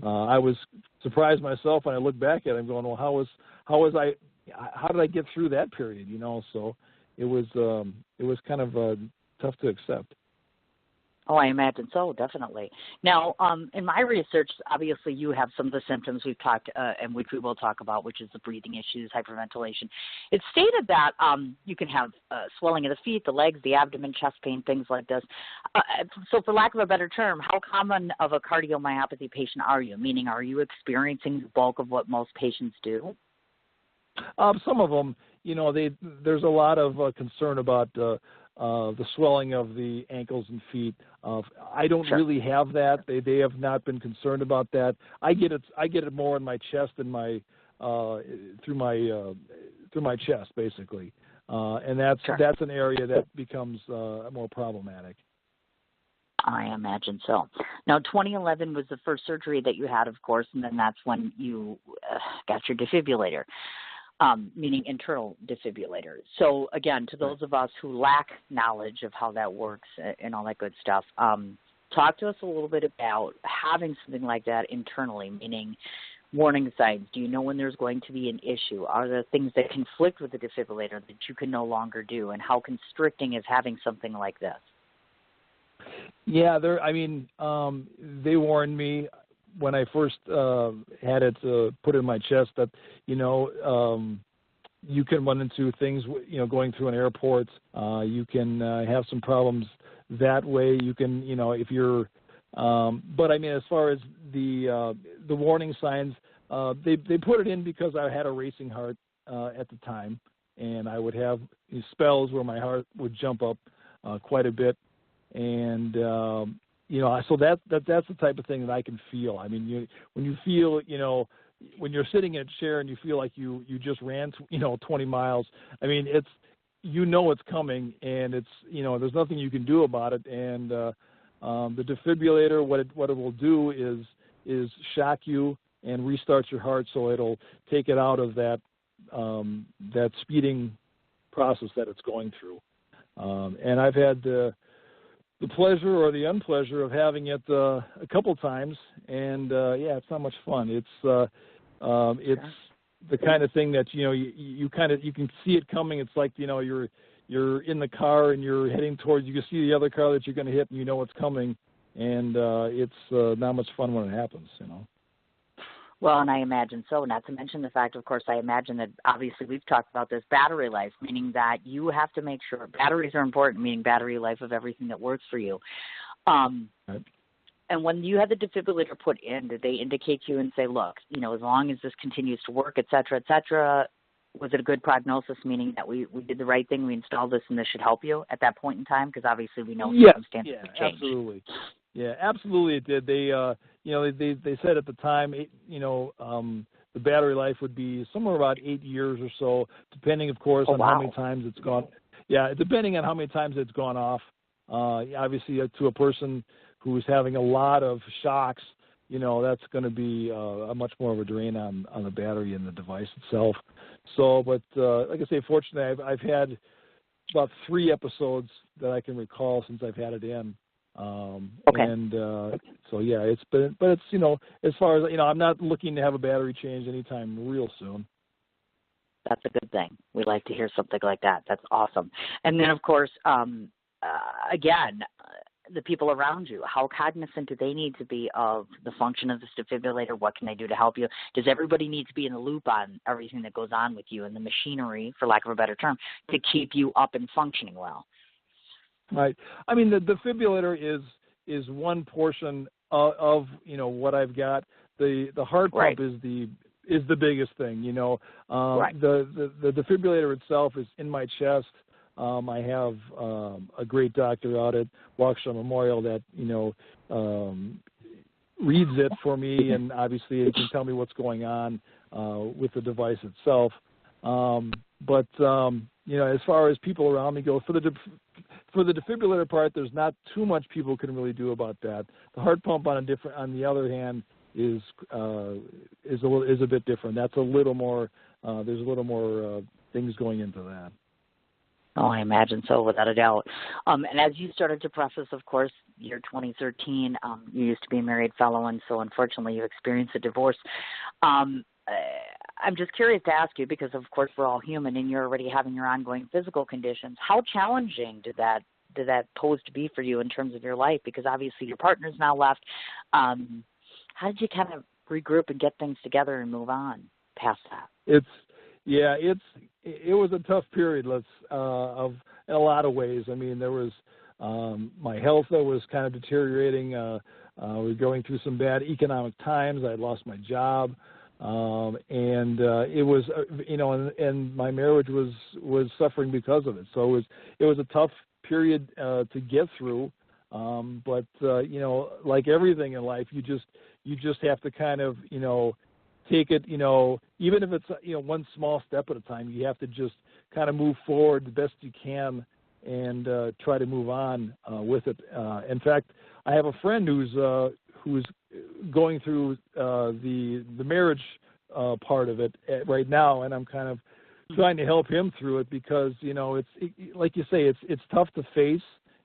I was surprised myself when I look back at it. I'm going, well, how did I get through that period? So it was kind of tough to accept. Oh, I imagine so, definitely. Now, in my research, obviously you have some of the symptoms we've talked, and which we will talk about, which is the breathing issues, hyperventilation. It's stated that you can have swelling of the feet, the legs, the abdomen, chest pain, things like this. So for lack of a better term, how common of a cardiomyopathy patient are you? Meaning, are you experiencing the bulk of what most patients do? Some of them, there's a lot of concern about the swelling of the ankles and feet. I don't really have that. They have not been concerned about that. I get it more in my chest and my through my chest basically, and that's an area that becomes more problematic. I imagine so. Now, 2011 was the first surgery that you had, of course, and then that's when you got your defibrillator. Meaning internal defibrillator. So again, to those of us who lack knowledge of how that works and all that good stuff, talk to us a little bit about having something like that internally, meaning warning signs. Do you know when there's going to be an issue? Are there things that conflict with the defibrillator that you can no longer do? And how constricting is having something like this? Yeah, they warned me when I first had it put in my chest that, you can run into things, going through an airport. You can have some problems that way. You can, if you're, but as far as the warning signs, they put it in because I had a racing heart at the time, and I would have these spells where my heart would jump up quite a bit, and so that's the type of thing that I can feel. When you feel, when you're sitting in a chair and you feel like you just ran, 20 miles. It's, it's coming, and it's, there's nothing you can do about it. And the defibrillator, what it will do is shock you and restart your heart, so it'll take it out of that speeding process that it's going through. And I've had the pleasure or the unpleasure of having it a couple times, and it's not much fun. It's the kind of thing that you can see it coming. It's like you're in the car and you're heading towards. You can see the other car that you're going to hit, and you know it's coming, and it's not much fun when it happens. Well, and I imagine so, not to mention the fact, of course, I imagine that obviously we've talked about this battery life, meaning that you have to make sure batteries are important, meaning battery life of everything that works for you. Right. And when you had the defibrillator put in, did they indicate to you and say, look, as long as this continues to work, et cetera, was it a good prognosis, meaning that we did the right thing, we installed this, and this should help you at that point in time? Because obviously we know circumstances have changed. Absolutely. Yeah, absolutely it did. They, they said at the time, the battery life would be somewhere about 8 years or so, depending, of course, on how many times it's gone. Yeah, depending on how many times it's gone off. Obviously, to a person who's having a lot of shocks, that's going to be a much more of a drain on the battery and the device itself. So, but like I say, fortunately, I've had about 3 episodes that I can recall since I've had it in. And so it's been, but it's as far as I'm not looking to have a battery change anytime real soon. That's a good thing. We like to hear something like that. That's awesome. And then, of course, again, the people around you, how cognizant do they need to be of the function of this defibrillator? What can they do to help you? Does everybody need to be in the loop on everything that goes on with you and the machinery, for lack of a better term, to keep you up and functioning well? Right. The defibrillator is one portion of what I've got. The heart pump is the biggest thing. The defibrillator itself is in my chest. I have a great doctor out at Waukesha Memorial that reads it for me, and obviously he can tell me what's going on with the device itself. But as far as people around me go, for the defibrillator part, there's not too much people can really do about that. The heart pump, on the other hand, is a bit different. That's a little more. There's a little more things going into that. Oh, I imagine so, without a doubt. And as you started to process, of course, year 2013, you used to be a married fellow, and so unfortunately you experienced a divorce. I'm just curious to ask you, because of course we're all human and you're already having your ongoing physical conditions, how challenging did that did that pose to be for you in terms of your life? Because obviously your partner's now left. How did you kind of regroup and get things together and move on past that? It was a tough period. In a lot of ways. I mean, there was my health that was kind of deteriorating. We were going through some bad economic times. I had lost my job, and it was, and my marriage was suffering because of it. So it was a tough period to get through. But like everything in life, you just have to kind of, take it, even if it's, one small step at a time. You have to just kind of move forward the best you can and try to move on with it. In fact, I have a friend who's going through the marriage part of it right now, and I'm kind of trying to help him through it because like you say, it's tough to face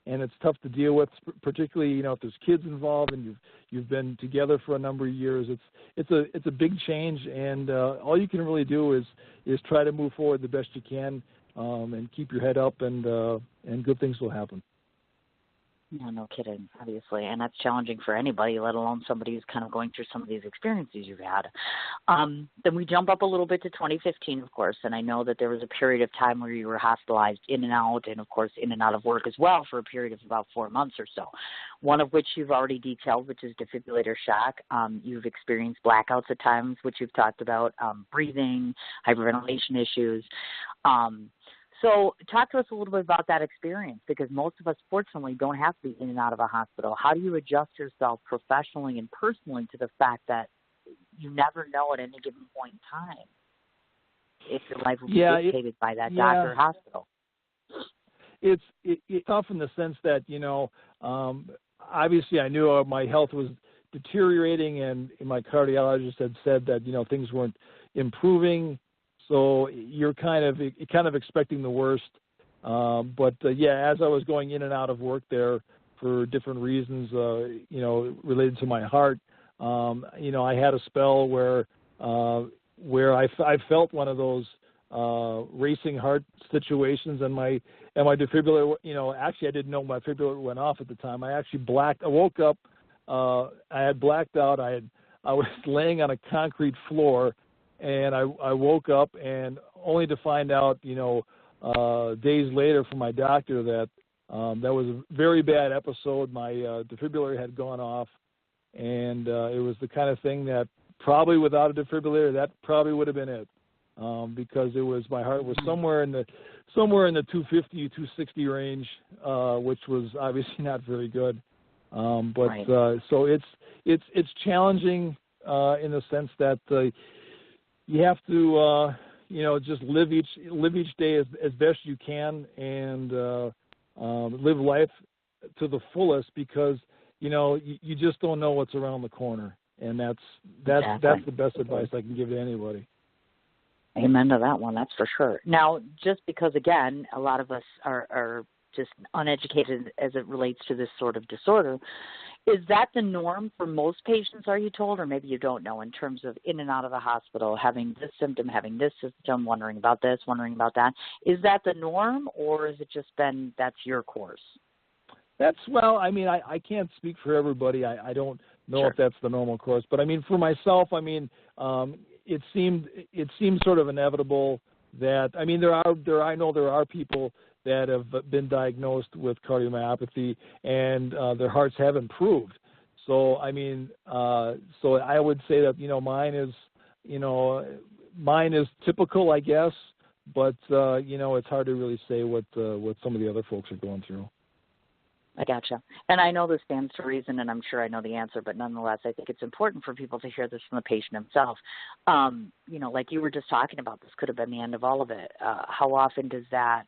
and it's tough to deal with, particularly if there's kids involved and you've been together for a number of years. It's a big change, and all you can really do is try to move forward the best you can. And keep your head up, and good things will happen. Yeah, no kidding, obviously. And that's challenging for anybody, let alone somebody who's kind of going through some of these experiences you've had. Then we jump up a little bit to 2015, of course, and I know that there was a period of time where you were hospitalized in and out, and, of course, in and out of work as well for a period of about 4 months or so, one of which you've already detailed, which is defibrillator shock. You've experienced blackouts at times, which you've talked about, breathing, hyperventilation issues. So talk to us a little bit about that experience, because most of us, fortunately, don't have to be in and out of a hospital. How do you adjust yourself professionally and personally to the fact that you never know at any given point in time if your life will be dictated by that doctor or hospital? It's tough in the sense that, obviously I knew my health was deteriorating, and my cardiologist had said that, things weren't improving. So you're kind of expecting the worst. But as I was going in and out of work there for different reasons, related to my heart, I had a spell where I felt one of those racing heart situations, and my defibrillator, actually I didn't know my defibrillator went off at the time. I woke up, I had blacked out. I was laying on a concrete floor. And I woke up, and only to find out, days later from my doctor that that was a very bad episode. My defibrillator had gone off, and it was the kind of thing that probably without a defibrillator, that probably would have been it, because my heart was somewhere in the 250, 260 range, which was obviously not very good. Right. So it's challenging in the sense that you have to, just live each day as best you can, and live life to the fullest, because you just don't know what's around the corner, and that's the best advice I can give to anybody. Amen to that one, that's for sure. Now, just because, again, a lot of us are just uneducated as it relates to this sort of disorder, is that the norm for most patients, are you told, or maybe you don't know, in terms of in and out of the hospital, having this symptom, having this symptom, wondering about this, wondering about that? Is that the norm, or has it just been that's your course? I can't speak for everybody. I don't know if that's the normal course, but for myself, it seemed sort of inevitable that, I know there are people that have been diagnosed with cardiomyopathy, and their hearts have improved. So so I would say that mine is typical, I guess, but it's hard to really say what some of the other folks are going through. I gotcha. And I know this stands to reason, and I'm sure I know the answer, but nonetheless, I think it's important for people to hear this from the patient himself. Like you were just talking about, this could have been the end of all of it. How often does that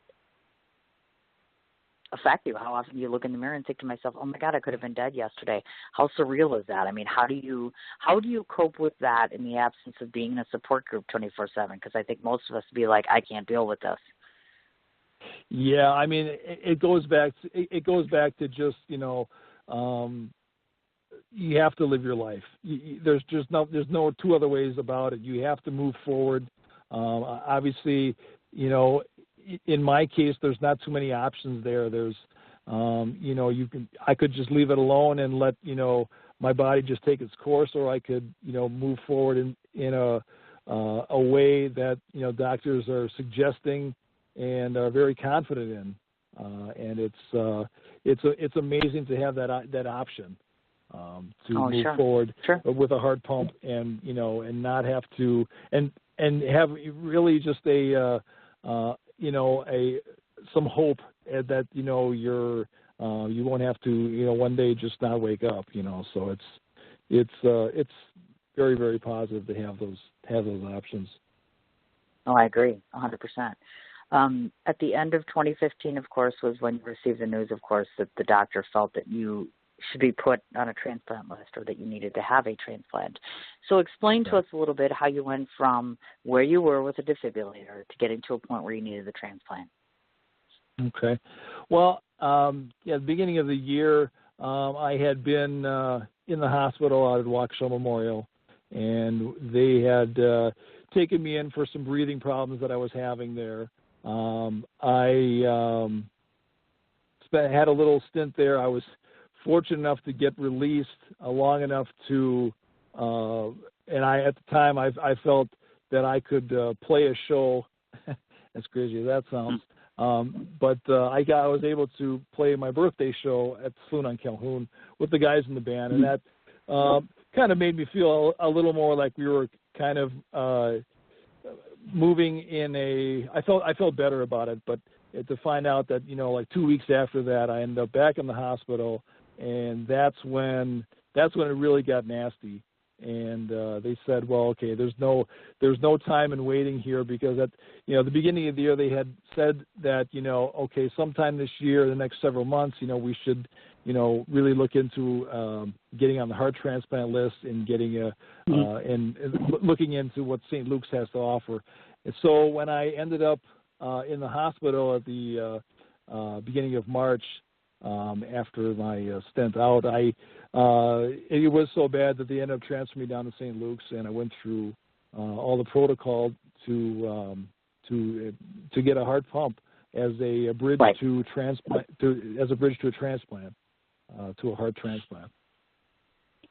affect you? How often do you look in the mirror and think to myself, oh my God, I could have been dead yesterday? How surreal is that? How do you cope with that in the absence of being in a support group 24/7? Because I think most of us would be like, I can't deal with this. Yeah, it goes back to just, you have to live your life. There's no two other ways about it. You have to move forward. Obviously, in my case, there's not too many options there. There's I could just leave it alone and let, my body just take its course, or I could, move forward in a way that, doctors are suggesting and are very confident in. And it's amazing to have that option, to move forward with a heart pump and, and not have to, and have really just some hope that, you won't have to, one day just not wake up, so it's very, very positive to have those options. Oh, I agree, 100%. At the end of 2015, of course, was when you received the news, of course, that the doctor felt that you should be put on a transplant list, or that you needed to have a transplant. So explain to us a little bit how you went from where you were with a defibrillator to getting to a point where you needed the transplant. Okay. Well, at the beginning of the year, I had been in the hospital out at Waukesha Memorial, and they had taken me in for some breathing problems that I was having there. I had a little stint there. I was fortunate enough to get released long enough to, and at the time I felt that I could play a show, as crazy as that sounds, but I was able to play my birthday show at Sloan on Calhoun with the guys in the band, and that kind of made me feel a little more like we were kind of moving in I felt better about it, but to find out that, like 2 weeks after that, I ended up back in the hospital, and that's when it really got nasty. And they said, well, okay, there's no time in waiting here, because at the beginning of the year they had said that, okay, sometime this year, the next several months, we should, really look into getting on the heart transplant list and getting and looking into what St. Luke's has to offer. And so when I ended up in the hospital at the beginning of March, after my stint out, it was so bad that they ended up transferring me down to St. Luke's, and I went through all the protocol to get a heart pump as a bridge to transplant, as a bridge to a transplant, to a heart transplant.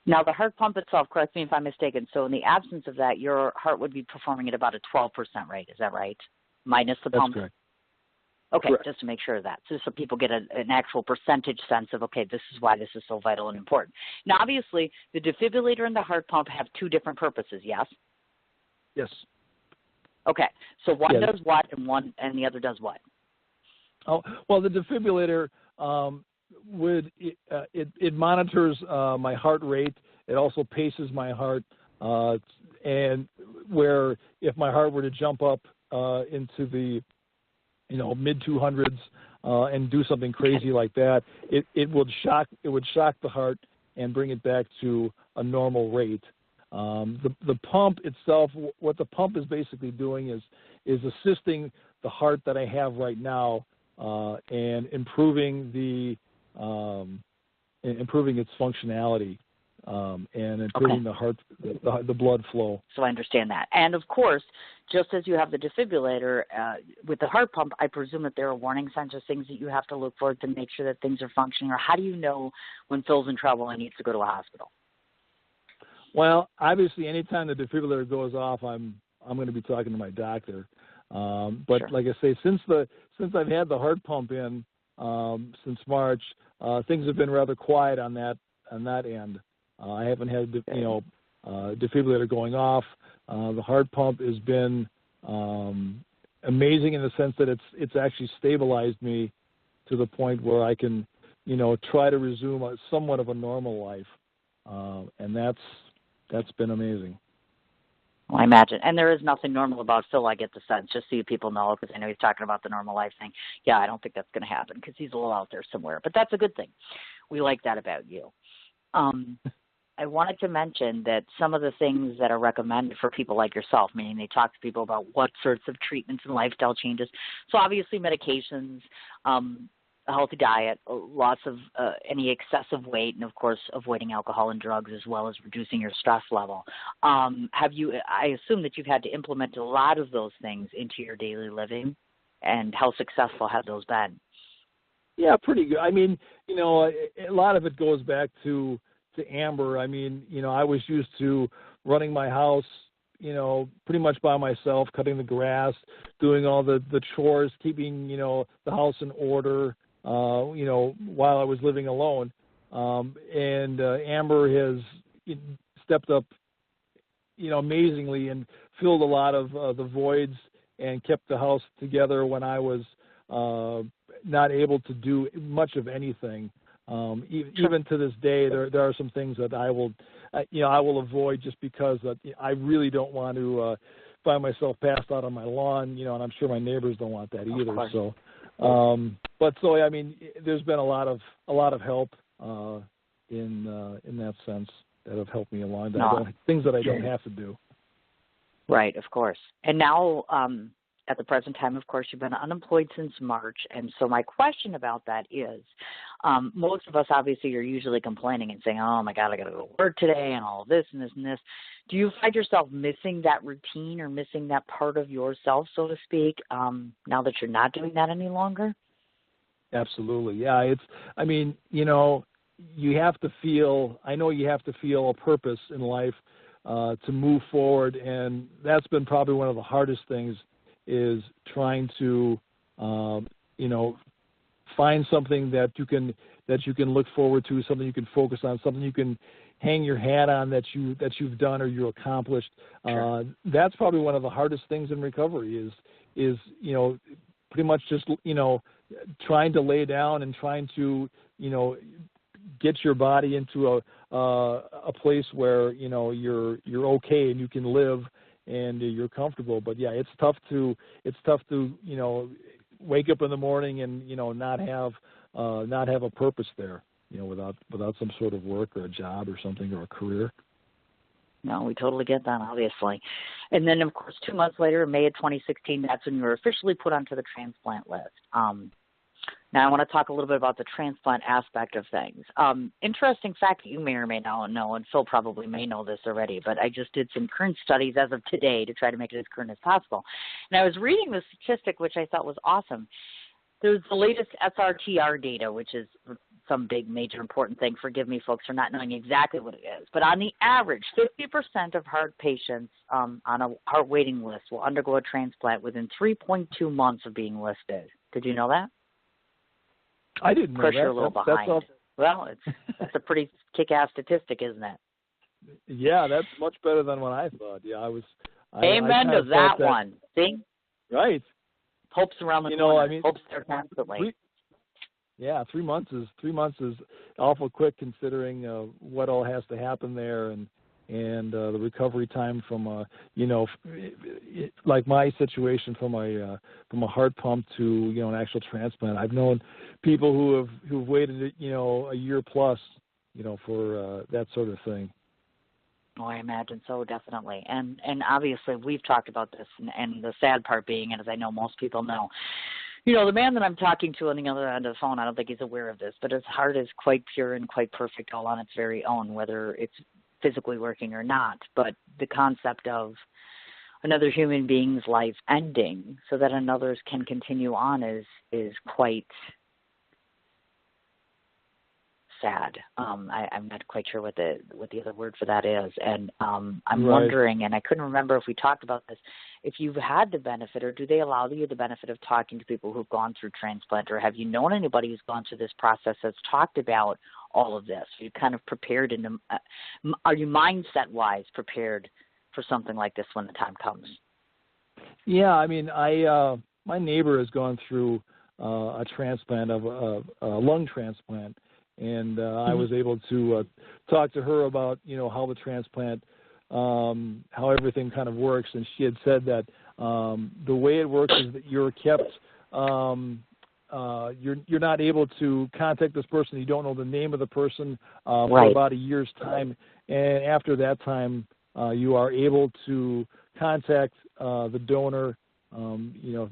Now, the heart pump itself, correct me if I'm mistaken, so in the absence of that, your heart would be performing at about a 12% rate, is that right? Minus the pump? That's correct. Okay, correct. Just to make sure of that, so people get an actual percentage sense of, okay, this is why this is so vital and important. Now, obviously, the defibrillator and the heart pump have two different purposes, yes? Yes. Okay, so one does what and the other does what? Oh, well, the defibrillator it monitors my heart rate. It also paces my heart, and where if my heart were to jump up into the mid 200s and do something crazy like that, it would shock the heart and bring it back to a normal rate. The pump itself, what the pump is basically doing is assisting the heart that I have right now and improving its functionality and improving the heart, the blood flow. So I understand that. And of course, just as you have the defibrillator, with the heart pump, I presume that there are warning signs or things that you have to look for to make sure that things are functioning, or how do you know when Phil's in trouble and needs to go to a hospital? Well, obviously, anytime the defibrillator goes off, I'm going to be talking to my doctor. But sure. Like I say, since I've had the heart pump in since March, things have been rather quiet on that end. I haven't had defibrillator going off. The heart pump has been amazing in the sense that it's actually stabilized me to the point where I can try to resume somewhat of a normal life, and that's been amazing. Well, I imagine. And there is nothing normal about Phil, I get the sense, just so you people know, because I know he's talking about the normal life thing. Yeah, I don't think that's going to happen because he's a little out there somewhere. But that's a good thing. We like that about you. I wanted to mention that some of the things that are recommended for people like yourself, meaning they talk to people about what sorts of treatments and lifestyle changes. So obviously medications, a healthy diet, lots of any excessive weight, and of course avoiding alcohol and drugs, as well as reducing your stress level. I assume that you've had to implement a lot of those things into your daily living, and how successful have those been? Yeah, pretty good. I mean, a lot of it goes back to Amber. I mean, I was used to running my house, pretty much by myself, cutting the grass, doing all the chores, keeping, the house in order, while I was living alone. And Amber has stepped up, amazingly and filled a lot of the voids and kept the house together when I was not able to do much of anything. Even to this day, there are some things that I will avoid just because I really don't want to find myself passed out on my lawn, and I'm sure my neighbors don't want that either. So, I mean, there's been a lot of help in that sense that have helped me along. Things that I don't have to do. Right, of course. And now, at the present time, of course, you've been unemployed since March. And so my question about that is, most of us obviously are usually complaining and saying, oh, my God, I got to go to work today and all of this and this and this. Do you find yourself missing that routine or missing that part of yourself, so to speak, now that you're not doing that any longer? Absolutely. Yeah. You have to feel a purpose in life to move forward. And that's been probably one of the hardest things, is trying to, find something that you can look forward to, something you can focus on, something you can hang your hat on that you've done or you accomplished. Sure. That's probably one of the hardest things in recovery is pretty much just, trying to lay down and trying to, get your body into a place where, you're okay and you can live and you're comfortable. But yeah, it's tough to wake up in the morning and, not have a purpose there, without some sort of work or a job or something or a career. No, we totally get that, obviously. And then, of course, 2 months later, in May of 2016, that's when you were officially put onto the transplant list. Now, I want to talk a little bit about the transplant aspect of things. Interesting fact that you may or may not know, and Phil probably may know this already, but I just did some current studies as of today to try to make it as current as possible. And I was reading the statistic, which I thought was awesome. There's the latest SRTR data, which is some big, major, important thing. Forgive me, folks, for not knowing exactly what it is. But on the average, 50% of heart patients on a heart waiting list will undergo a transplant within 3.2 months of being listed. Did you know that? I didn't know that. Of course, you're a little behind. Well, that's a pretty kick-ass statistic, isn't it? Yeah, that's much better than what I thought. Yeah, Amen to that one. See? Right. Hope's around the corner. Hope's there constantly. 3 months is awful quick, considering what all has to happen there and the recovery time from like my situation from a heart pump to an actual transplant. I've known people who've waited a year plus for that sort of thing. Oh, I imagine so, definitely. And obviously we've talked about this, and the sad part being, and as I know most people know, the man that I'm talking to on the other end of the phone, I don't think he's aware of this, but his heart is quite pure and quite perfect all on its very own, whether it's physically working or not. But the concept of another human being's life ending so that another's can continue on is quite sad. I'm not quite sure what the other word for that is. And I'm wondering, and I couldn't remember if we talked about this, if you've had the benefit, or do they allow you the benefit of talking to people who've gone through transplant, or have you known anybody who's gone through this process that's talked about all of this? Are you kind of prepared, are you mindset-wise prepared for something like this when the time comes? Yeah, I mean, my neighbor has gone through a transplant of a lung transplant, and I was able to talk to her about how the transplant, how everything kind of works, and she had said that the way it works is that you're kept. You're not able to contact this person. You don't know the name of the person for about a year's time, and after that time, you are able to contact the donor.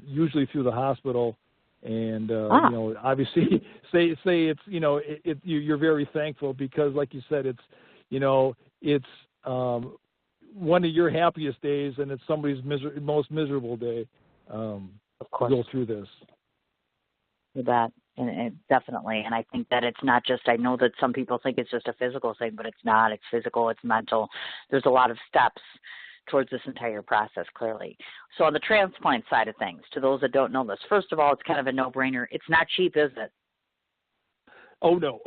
Usually through the hospital, and obviously say it's you're very thankful, because, like you said, it's one of your happiest days, and it's somebody's most miserable day. Of course. To go through this. With that. And definitely. And I think that it's not just, I know that some people think it's just a physical thing, but it's not. It's physical, it's mental. There's a lot of steps towards this entire process, clearly. So on the transplant side of things, to those that don't know this, first of all, it's kind of a no-brainer. It's not cheap, is it? Oh, no.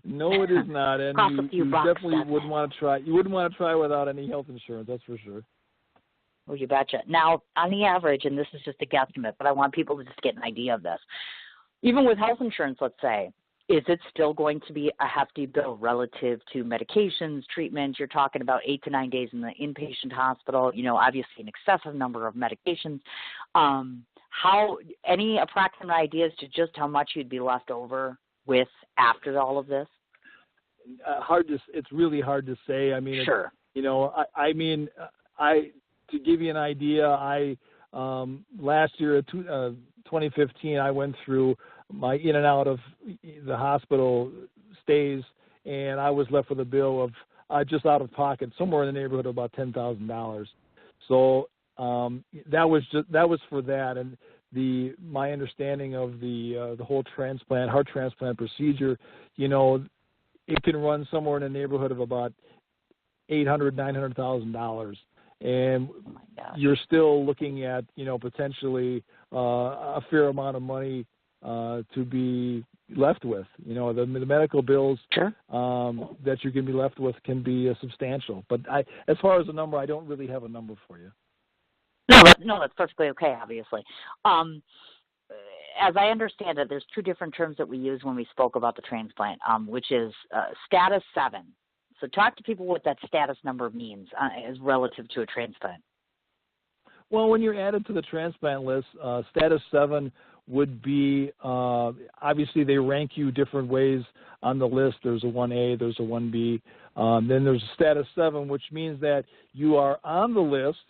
No, it is not. And you definitely wouldn't want to try. You wouldn't want to try without any health insurance, that's for sure. Oh, you betcha. Now, on the average, and this is just a guesstimate, but I want people to just get an idea of this. Even with health insurance, let's say, is it still going to be a hefty bill relative to medications, treatments? You're talking about 8 to 9 days in the inpatient hospital, obviously an excessive number of medications. Any approximate ideas to just how much you'd be left over with after all of this? It's really hard to say. I mean, sure. To give you an idea, last year, 2015, I went through my in and out of the hospital stays, and I was left with a bill of just out of pocket somewhere in the neighborhood of about $10,000. So that was for that, and my understanding of the whole heart transplant procedure, it can run somewhere in the neighborhood of about $800,000-900,000. And you're still looking at, potentially a fair amount of money to be left with. The medical bills sure. That you're going to be left with can be substantial. But as far as a number, I don't really have a number for you. No, that's perfectly okay, obviously. As I understand it, there's two different terms that we use when we spoke about the transplant, which is status 7. So talk to people what that status number means as relative to a transplant. Well, when you're added to the transplant list, status 7 would be, obviously they rank you different ways on the list. There's a 1A, there's a 1B. Then there's a status 7, which means that you are on the list,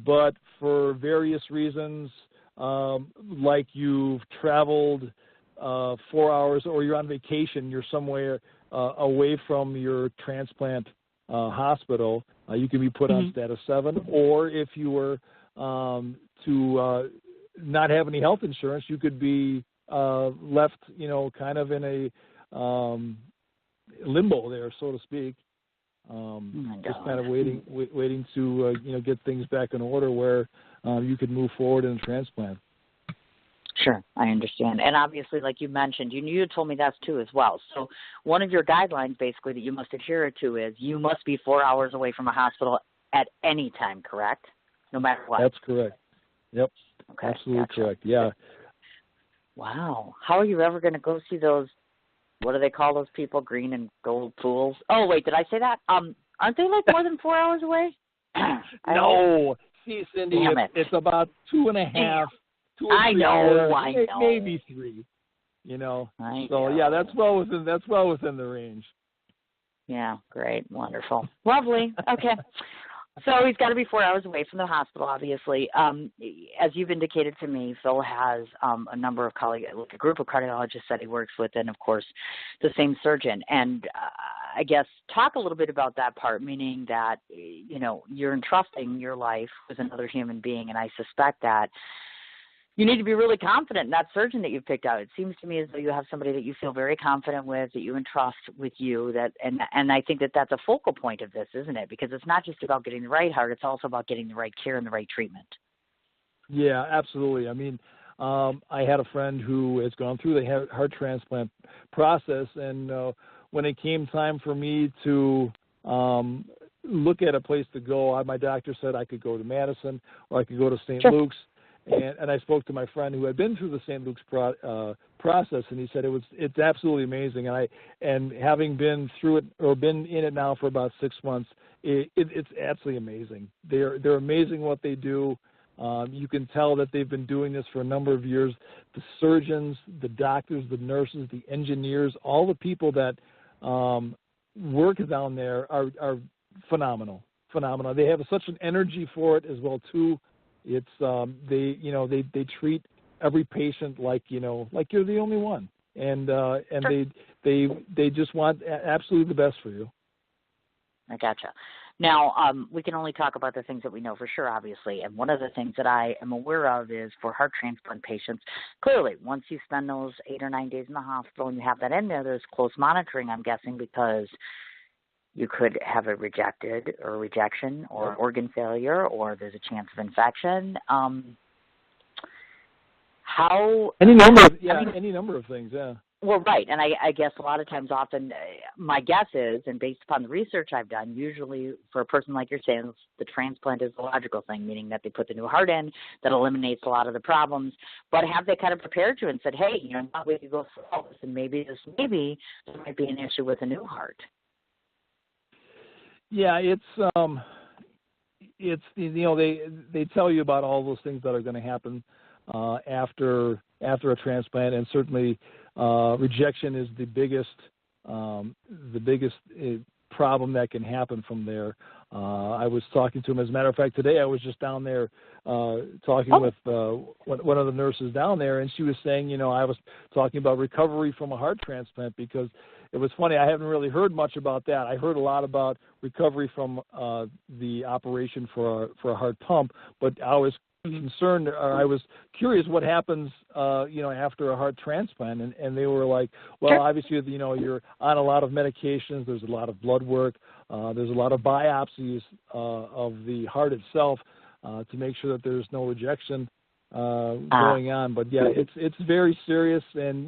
but for various reasons, like you've traveled 4 hours or you're on vacation, you're somewhere away from your transplant hospital, you can be put on status 7. Or if you were to not have any health insurance, you could be left, kind of in a limbo there, so to speak. Just kind of waiting to get things back in order where you could move forward in a transplant. Sure, I understand. And obviously, like you mentioned, you told me that too as well. So one of your guidelines basically that you must adhere to is you must be 4 hours away from a hospital at any time, correct? No matter what. That's correct. Yep. Okay, absolutely gotcha. Correct. Yeah. Wow. How are you ever going to go see those, what do they call those people, green and gold pools? Oh, wait, did I say that? Aren't they like more than 4 hours away? No. See, Cindy, it's about 2.5. I know. Maybe 3. So yeah, that's well within the range. Yeah, great, wonderful, lovely. Okay, so he's got to be 4 hours away from the hospital, obviously. As you've indicated to me, Phil has a number of colleagues, like a group of cardiologists that he works with, and of course, the same surgeon. And I guess talk a little bit about that part, meaning that you're entrusting your life with another human being, and I suspect that you need to be really confident in that surgeon that you've picked out. It seems to me as though you have somebody that you feel very confident with, that you entrust with you, and I think that that's a focal point of this, isn't it? Because it's not just about getting the right heart, it's also about getting the right care and the right treatment. Yeah, absolutely. I mean, I had a friend who has gone through the heart transplant process, and when it came time for me to look at a place to go, my doctor said I could go to Madison or I could go to St. Sure. Luke's. And I spoke to my friend who had been through the St. Luke's process, and he said it's absolutely amazing. And having been through it or been in it now for about 6 months, it's absolutely amazing. They're amazing what they do. You can tell that they've been doing this for a number of years. The surgeons, the doctors, the nurses, the engineers, all the people that work down there are phenomenal. Phenomenal. They have such an energy for it as well too. It's they treat every patient like you're the only one, and Sure. they just want absolutely the best for you. I gotcha. Now, we can only talk about the things that we know for sure, obviously. And one of the things that I am aware of is for heart transplant patients, clearly, once you spend those 8 or 9 days in the hospital and you have that in there, there's close monitoring, I'm guessing, because you could have a rejection or organ failure, or there's a chance of infection. Any number of things, yeah. Well, right, and I guess a lot of times, often, my guess is, and based upon the research I've done, usually for a person like you're saying, the transplant is the logical thing, meaning that they put the new heart in, that eliminates a lot of the problems. But have they kind of prepared you and said, hey, we could go through all this, and maybe there might be an issue with a new heart? Yeah, it's they tell you about all those things that are going to happen after a transplant, and certainly rejection is the biggest problem that can happen from there. I was talking to him, as a matter of fact, today I was just down there talking with one of the nurses down there, and she was saying, I was talking about recovery from a heart transplant, because it was funny, I haven't really heard much about that. I heard a lot about recovery from the operation for a heart pump, but I was concerned, or I was curious what happens, after a heart transplant, and they were like, well, obviously, you're on a lot of medications, there's a lot of blood work, there's a lot of biopsies of the heart itself to make sure that there's no rejection going on. But yeah, it's very serious, and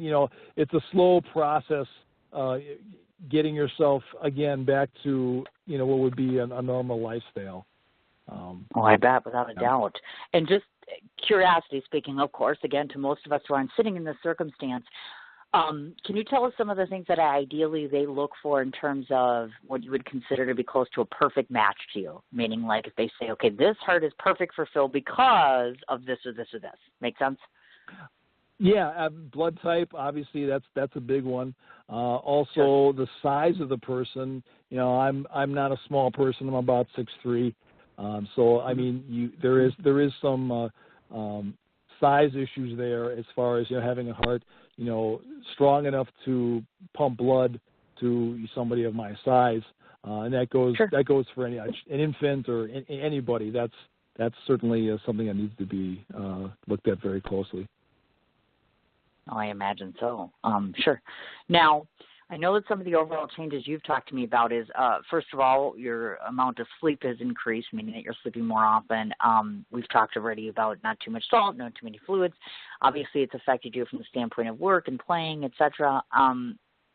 it's a slow process getting yourself again back to what would be a normal lifestyle. I bet, without a doubt. And just curiosity speaking, of course, again, to most of us who aren't sitting in this circumstance, can you tell us some of the things that ideally they look for in terms of what you would consider to be close to a perfect match to you? Meaning, like, if they say, okay, this heart is perfect for Phil because of this or this or this. Make sense? Yeah, blood type, obviously, that's a big one. Also, the size of the person. I'm not a small person. I'm about 6'3". So I mean, there is some size issues there as far as having a heart strong enough to pump blood to somebody of my size, and that goes for an infant or anybody. That's certainly something that needs to be looked at very closely. Oh, I imagine so. Sure. Now, I know that some of the overall changes you've talked to me about is, first of all, your amount of sleep has increased, meaning that you're sleeping more often. We've talked already about not too much salt, not too many fluids. Obviously, it's affected you from the standpoint of work and playing, etc.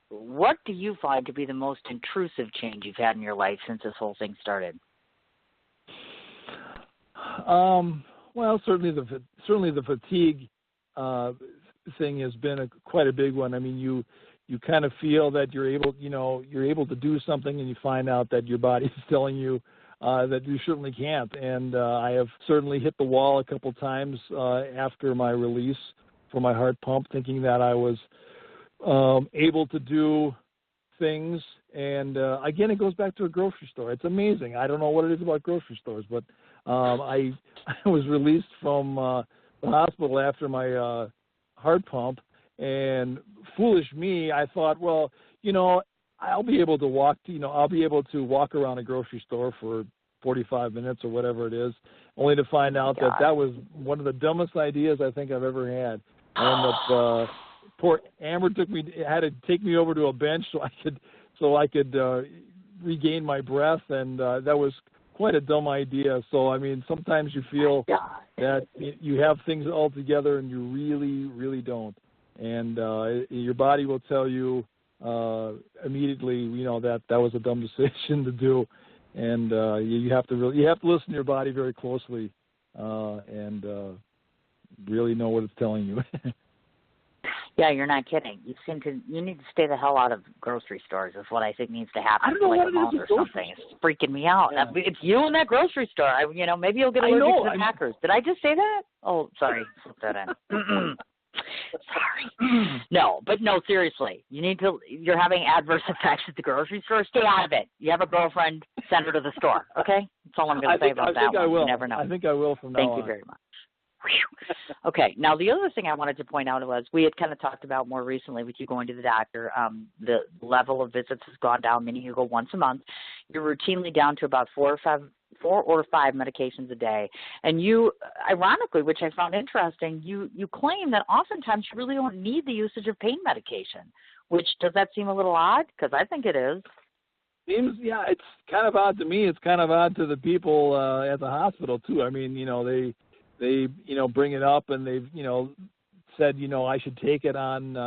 What do you find to be the most intrusive change you've had in your life since this whole thing started? Well, certainly the fatigue thing has been quite a big one. I mean, you kind of feel that you're able to do something, and you find out that your body is telling you that you certainly can't. And I have certainly hit the wall a couple times after my release for my heart pump, thinking that I was able to do things. And again, it goes back to a grocery store. It's amazing. I don't know what it is about grocery stores, but I was released from the hospital after my heart pump, and foolish me, I thought, well, I'll be able to walk around a grocery store for 45 minutes or whatever it is, only to find out that was one of the dumbest ideas I think I've ever had. And that poor Amber had to take me over to a bench so I could regain my breath, and that was quite a dumb idea. So, I mean, sometimes you feel that you have things all together and you really, really don't. And your body will tell you immediately, that was a dumb decision to do. And you have to listen to your body very closely and really know what it's telling you. Yeah, you're not kidding. You need to stay the hell out of grocery stores is what I think needs to happen. I don't know like what a it month is or something. It's freaking me out. Yeah. It's you in that grocery store. Maybe you'll get allergic to the Packers. Did I just say that? Oh, sorry. Slip that in. Sorry. No, seriously. You're having adverse effects at the grocery store. Stay out of it. You have a girlfriend, send her to the store, okay? That's all I'm going to say about that one. I will. You never know. I think I will from now on. Thank you very much. Whew. Okay. Now, the other thing I wanted to point out was we had kind of talked about more recently with you going to the doctor. The level of visits has gone down, meaning you go once a month. You're routinely down to about 4 or 5 medications a day. And you, ironically, which I found interesting, you claim that oftentimes you really don't need the usage of pain medication, which does that seem a little odd? Because I think it is. Yeah, it's kind of odd to me. It's kind of odd to the people at the hospital too. I mean, they bring it up and they've said I should take it on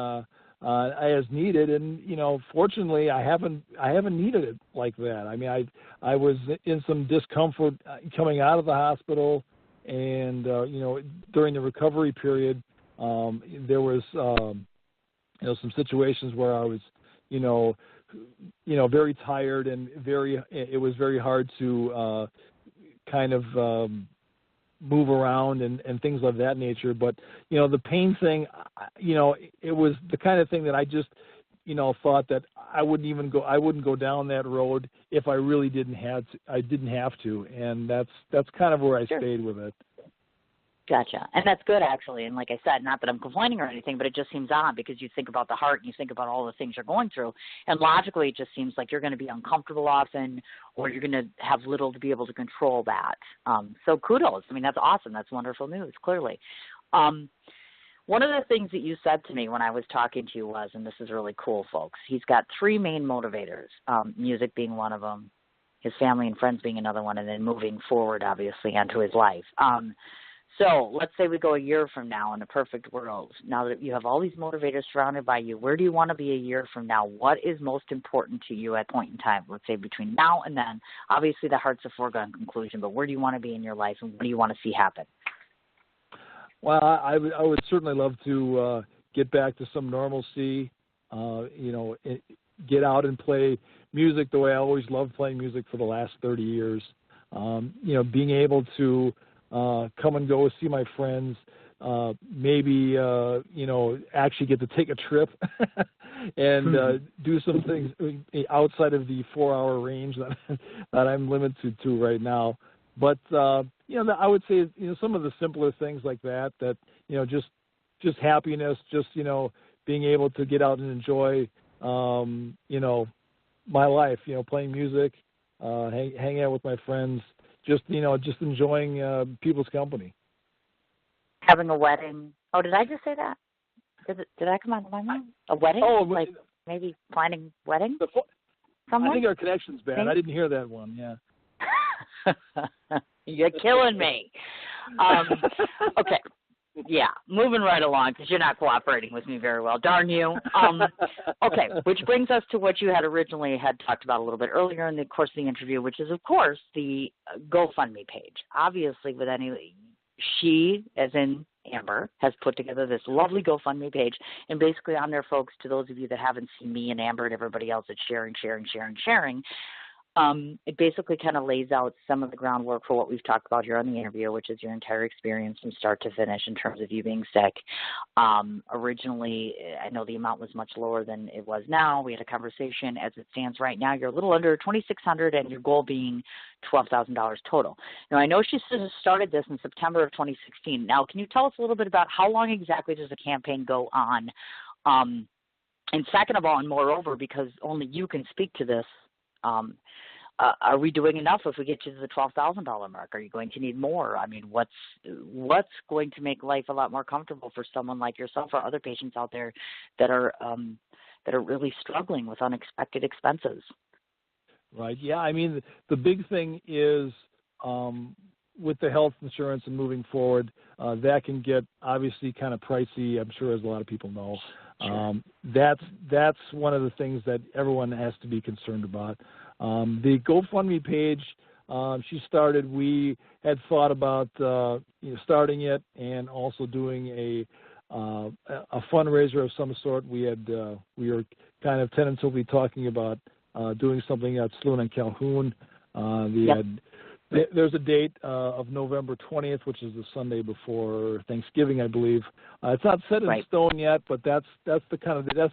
as needed, and fortunately I haven't needed it like that. I mean, I was in some discomfort coming out of the hospital, and during the recovery period, there was some situations where I was very tired and it was very hard to kind of move around and things of that nature. But, the pain thing, it was the kind of thing that I just, thought that I wouldn't go down that road if I really didn't have to. And that's kind of where I stayed with it. Gotcha. And that's good, actually. And like I said, not that I'm complaining or anything, but it just seems odd because you think about the heart and you think about all the things you're going through. And logically, it just seems like you're going to be uncomfortable often, or you're going to have little to be able to control that. So kudos. I mean, that's awesome. That's wonderful news, clearly. One of the things that you said to me when I was talking to you was, and this is really cool, folks, he's got 3 main motivators, music being one of them, his family and friends being another one, and then moving forward, obviously, onto his life. So let's say we go a year from now in a perfect world. Now that you have all these motivators surrounded by you, where do you want to be a year from now? What is most important to you at a point in time, let's say between now and then? Obviously, the heart's a foregone conclusion, but where do you want to be in your life, and what do you want to see happen? Well, I would certainly love to get back to some normalcy, get out and play music the way I always loved playing music for the last 30 years. Being able to come and go, see my friends, maybe, actually get to take a trip and do some things outside of the 4-hour range that I'm limited to right now. But, I would say, some of the simpler things like that, just happiness, just, being able to get out and enjoy, my life, playing music, hanging out with my friends, just enjoying people's company. Having a wedding. Oh, did I just say that? Did I come out of my mouth? A wedding? Oh, like maybe planning wedding? I think our connection's bad. I didn't hear that one. Yeah. You're killing me. Okay. Yeah, moving right along because you're not cooperating with me very well. Darn you. Okay, which brings us to what you had originally talked about a little bit earlier in the course of the interview, which is, of course, the GoFundMe page. Obviously, she, as in Amber, has put together this lovely GoFundMe page, and basically on there, folks, to those of you that haven't seen me and Amber and everybody else that's sharing, it basically kind of lays out some of the groundwork for what we've talked about here on the interview, which is your entire experience from start to finish in terms of you being sick. Originally, I know the amount was much lower than it was now. We had a conversation. As it stands right now, you're a little under $2,600, and your goal being $12,000 total. Now, I know she started this in September of 2016. Now, can you tell us a little bit about how long exactly does the campaign go on? And second of all, and moreover, because only you can speak to this, are we doing enough if we get you to the $12,000 mark? Are you going to need more? I mean, what's going to make life a lot more comfortable for someone like yourself or other patients out there that are really struggling with unexpected expenses? Right. Yeah. I mean, the big thing is with the health insurance and moving forward, that can get obviously kind of pricey. I'm sure, as a lot of people know. Sure. That's one of the things that everyone has to be concerned about. The GoFundMe page she started, we had thought about starting it and also doing a fundraiser of some sort. We were kind of tentatively talking about doing something at Sloan and Calhoun. There's a date of November 20th, which is the Sunday before Thanksgiving, I believe. It's not set in stone yet, but that's the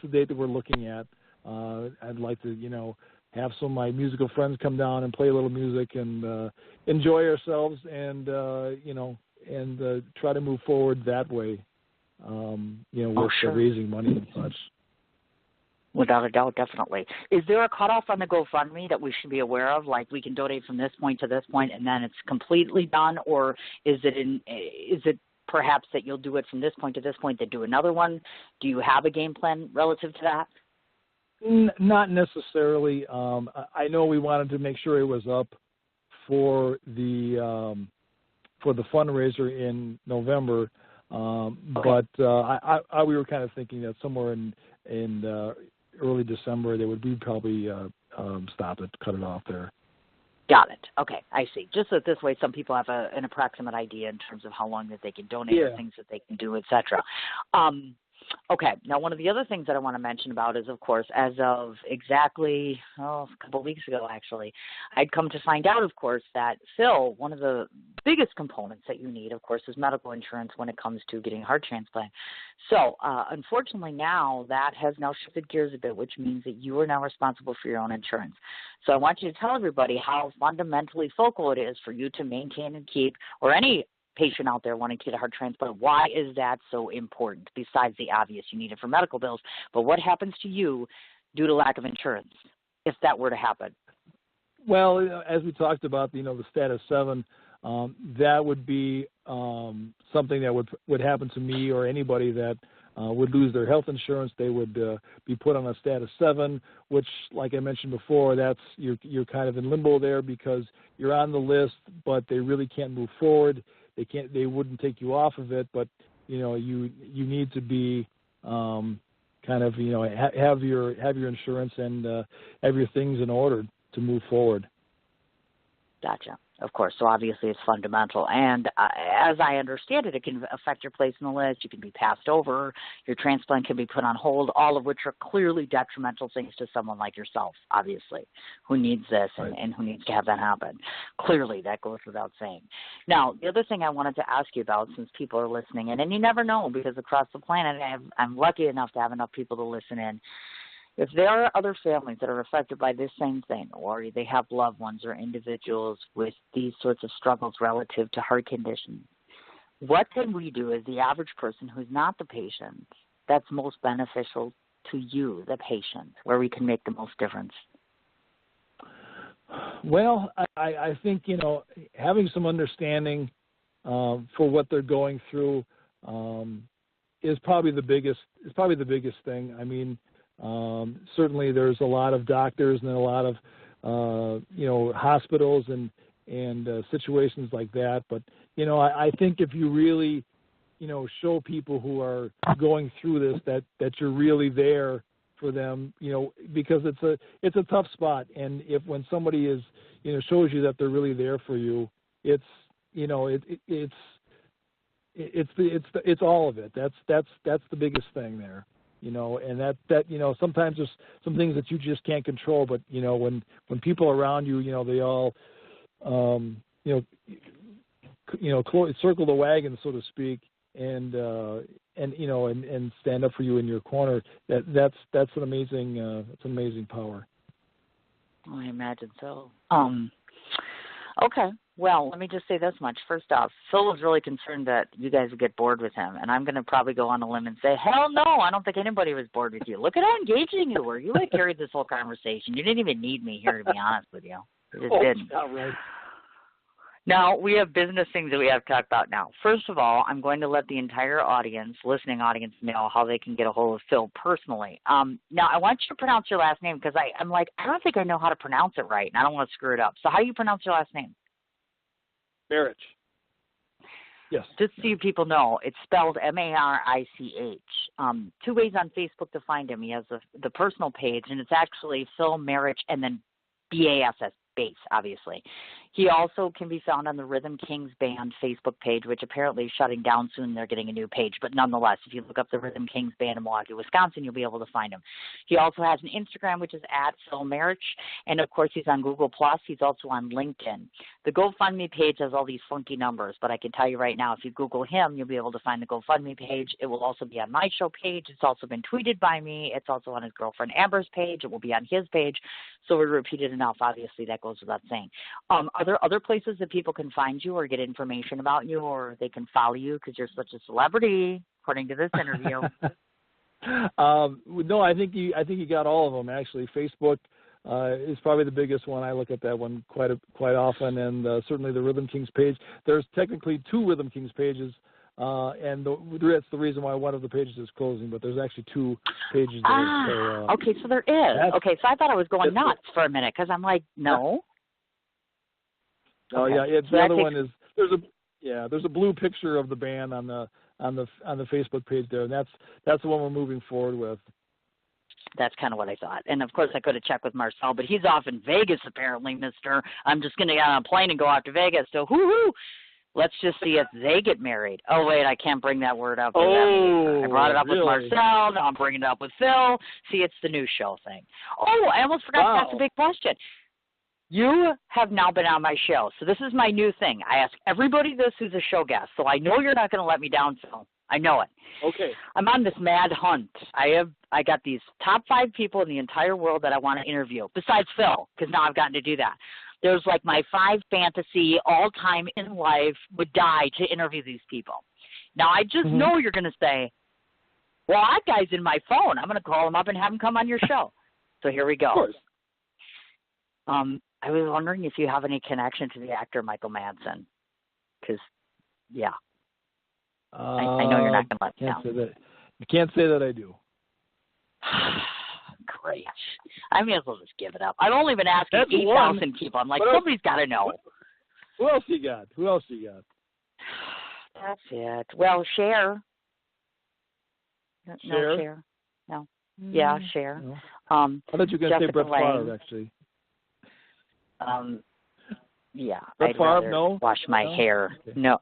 date that we're looking at. I'd like to, have some of my musical friends come down and play a little music and enjoy ourselves and, try to move forward that way. With raising money and such. Without a doubt, definitely. Is there a cutoff on the GoFundMe that we should be aware of? Like we can donate from this point to this point, and then it's completely done, or is it perhaps that you'll do it from this point to this point, then do another one? Do you have a game plan relative to that? Not necessarily. I know we wanted to make sure it was up for the fundraiser in November, but we were kind of thinking that somewhere in early December they would probably stop it, cut it off there. Got it. Okay, I see. Just so this way some people have an approximate idea in terms of how long that they can donate or things that they can do, etc. Okay, now one of the other things that I want to mention about is, of course, as of exactly a couple of weeks ago, actually, I'd come to find out, of course, that Phil, one of the biggest components that you need, of course, is medical insurance when it comes to getting a heart transplant. So, unfortunately, now that has now shifted gears a bit, which means that you are now responsible for your own insurance. So I want you to tell everybody how fundamentally focal it is for you to maintain and keep, or any patient out there wanting to get a heart transplant, why is that so important? Besides the obvious, you need it for medical bills, but what happens to you due to lack of insurance if that were to happen? Well, as we talked about, the status 7, that would be something that would happen to me or anybody that would lose their health insurance. They would be put on a status 7, which, like I mentioned before, that's you're kind of in limbo there because you're on the list, but they really can't move forward. They wouldn't take you off of it, but you need to be have your insurance and have your things in order to move forward. Gotcha. Of course. So obviously it's fundamental. And as I understand it, it can affect your place in the list. You can be passed over. Your transplant can be put on hold, all of which are clearly detrimental things to someone like yourself, obviously, who needs this and who needs to have that happen. Clearly, that goes without saying. Now, the other thing I wanted to ask you about, since people are listening in, and you never know because across the planet I'm lucky enough to have enough people to listen in. If there are other families that are affected by this same thing, or they have loved ones or individuals with these sorts of struggles relative to heart conditions, what can we do as the average person who's not the patient that's most beneficial to you, the patient, where we can make the most difference? Well, I think, having some understanding for what they're going through is probably the biggest thing. I mean, certainly there's a lot of doctors and a lot of hospitals and situations like that, but I think if you really show people who are going through this that you're really there for them, because it's a tough spot, and when somebody is shows you that they're really there for you, it's all of it. That's the biggest thing there. And that sometimes there's some things that you just can't control, but when people around you, they all circle the wagon, so to speak, and stand up for you in your corner. That's an amazing power. I imagine so. Okay. Well, let me just say this much. First off, Phil was really concerned that you guys would get bored with him, and I'm going to probably go on a limb and say, hell no, I don't think anybody was bored with you. Look at how engaging you were. You would have carried this whole conversation. You didn't even need me here, to be honest with you. You just didn't. All right. Now, we have business things that we have to talk about now. First of all, I'm going to let the entire listening audience, know how they can get a hold of Phil personally. Now, I want you to pronounce your last name because I'm like, I don't think I know how to pronounce it right, and I don't want to screw it up. So how do you pronounce your last name? Marich. Yes. Just so you people know, it's spelled M-A-R-I-C-H. 2 ways on Facebook to find him. He has the personal page, and it's actually Phil Marich and then B-A-S-S, base, obviously. He also can be found on the Rhythm Kings Band Facebook page, which apparently is shutting down soon. They're getting a new page. But nonetheless, if you look up the Rhythm Kings Band in Milwaukee, Wisconsin, you'll be able to find him. He also has an Instagram, which is @Phil Marich. And, of course, he's on Google+. He's also on LinkedIn. The GoFundMe page has all these funky numbers, but I can tell you right now, if you Google him, you'll be able to find the GoFundMe page. It will also be on my show page. It's also been tweeted by me. It's also on his girlfriend Amber's page. It will be on his page. So we repeat it enough. Obviously, that goes without saying. Are there other places that people can find you or get information about you, or they can follow you because you're such a celebrity, according to this interview? No, I think you got all of them actually. Facebook is probably the biggest one. I look at that one quite often, and certainly the Rhythm Kings page. There's technically 2 Rhythm Kings pages, and that's the reason why one of the pages is closing. But there's actually 2 pages there. Okay, so there is. Okay, so I thought I was going nuts for a minute because I'm like, no. Oh okay. yeah, so the other one is there's a blue picture of the band on the Facebook page there, and that's the one we're moving forward with. That's kind of what I thought. And, of course, I could have checked with Marcel, but he's off in Vegas apparently, mister. I'm just going to get on a plane and go out to Vegas. So, whoo-hoo, let's just see if they get married. Oh, wait, I can't bring that word up. I brought it up with Marcel. Now I'm bringing it up with Phil. See, it's the new show thing. Oh, I almost forgot to ask a big question. You have now been on my show. So this is my new thing. I ask everybody this who's a show guest. So I know you're not going to let me down, Phil. I know it. Okay. I'm on this mad hunt. I got these top 5 people in the entire world that I want to interview, besides Phil, because now I've gotten to do that. There's like my 5 fantasy all time in life would die to interview these people. Now I just know you're going to say, well, that guy's in my phone. I'm going to call him up and have him come on your show. So here we go. Of course. I was wondering if you have any connection to the actor Michael Madsen, because, yeah. I know you're not going to let me down. You can't say that I do. Great. I may as well just give it up. I've only been asking 8,000 people. I'm like, somebody's got to know. Who else you got? That's it. Well, Cher. Cher? No, Cher. No. Yeah, Cher. No. I thought you were going to say Brett Favre, actually. Yeah, Brett I'd Favre, rather no? wash my hair. Okay. No.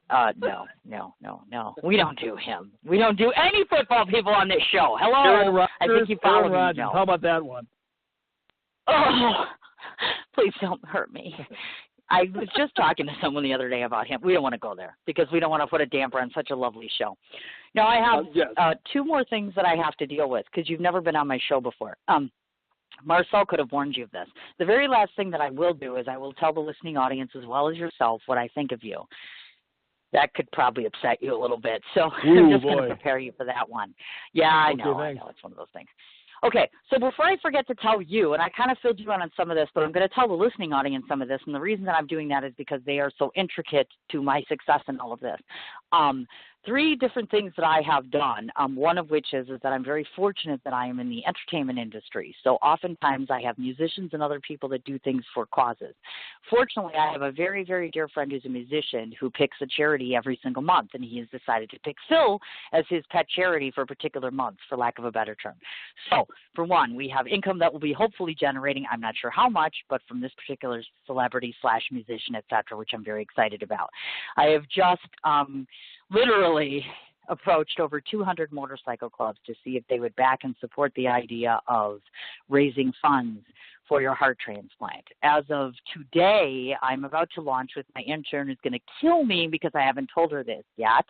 We don't do him. We don't do any football people on this show. Hello? I think you followed me. No. How about that one? Oh, please don't hurt me. I was just talking to someone the other day about him. We don't want to go there because we don't want to put a damper on such a lovely show. Now, I have 2 more things that I have to deal with because you've never been on my show before. Marcel could have warned you of this. The very last thing that I will do is I will tell the listening audience as well as yourself what I think of you. That could probably upset you a little bit, so I'm just going to prepare you for that one. Yeah, I know. It's one of those things. Okay, so before I forget to tell you, and I kind of filled you in on some of this, but I'm going to tell the listening audience some of this, and the reason that I'm doing that is because they are so intricate to my success in all of this. 3 different things that I have done, one of which is that I'm very fortunate that I am in the entertainment industry. So oftentimes I have musicians and other people that do things for causes. Fortunately, I have a very, very dear friend who's a musician who picks a charity every single month, and he has decided to pick Phil as his pet charity for a particular month, for lack of a better term. So, for one, we have income that will be hopefully generating, I'm not sure how much, but from this particular celebrity/musician, et cetera, which I'm very excited about. I have just literally approached over 200 motorcycle clubs to see if they would back and support the idea of raising funds for your heart transplant. As of today, I'm about to launch with my intern who's going to kill me because I haven't told her this yet.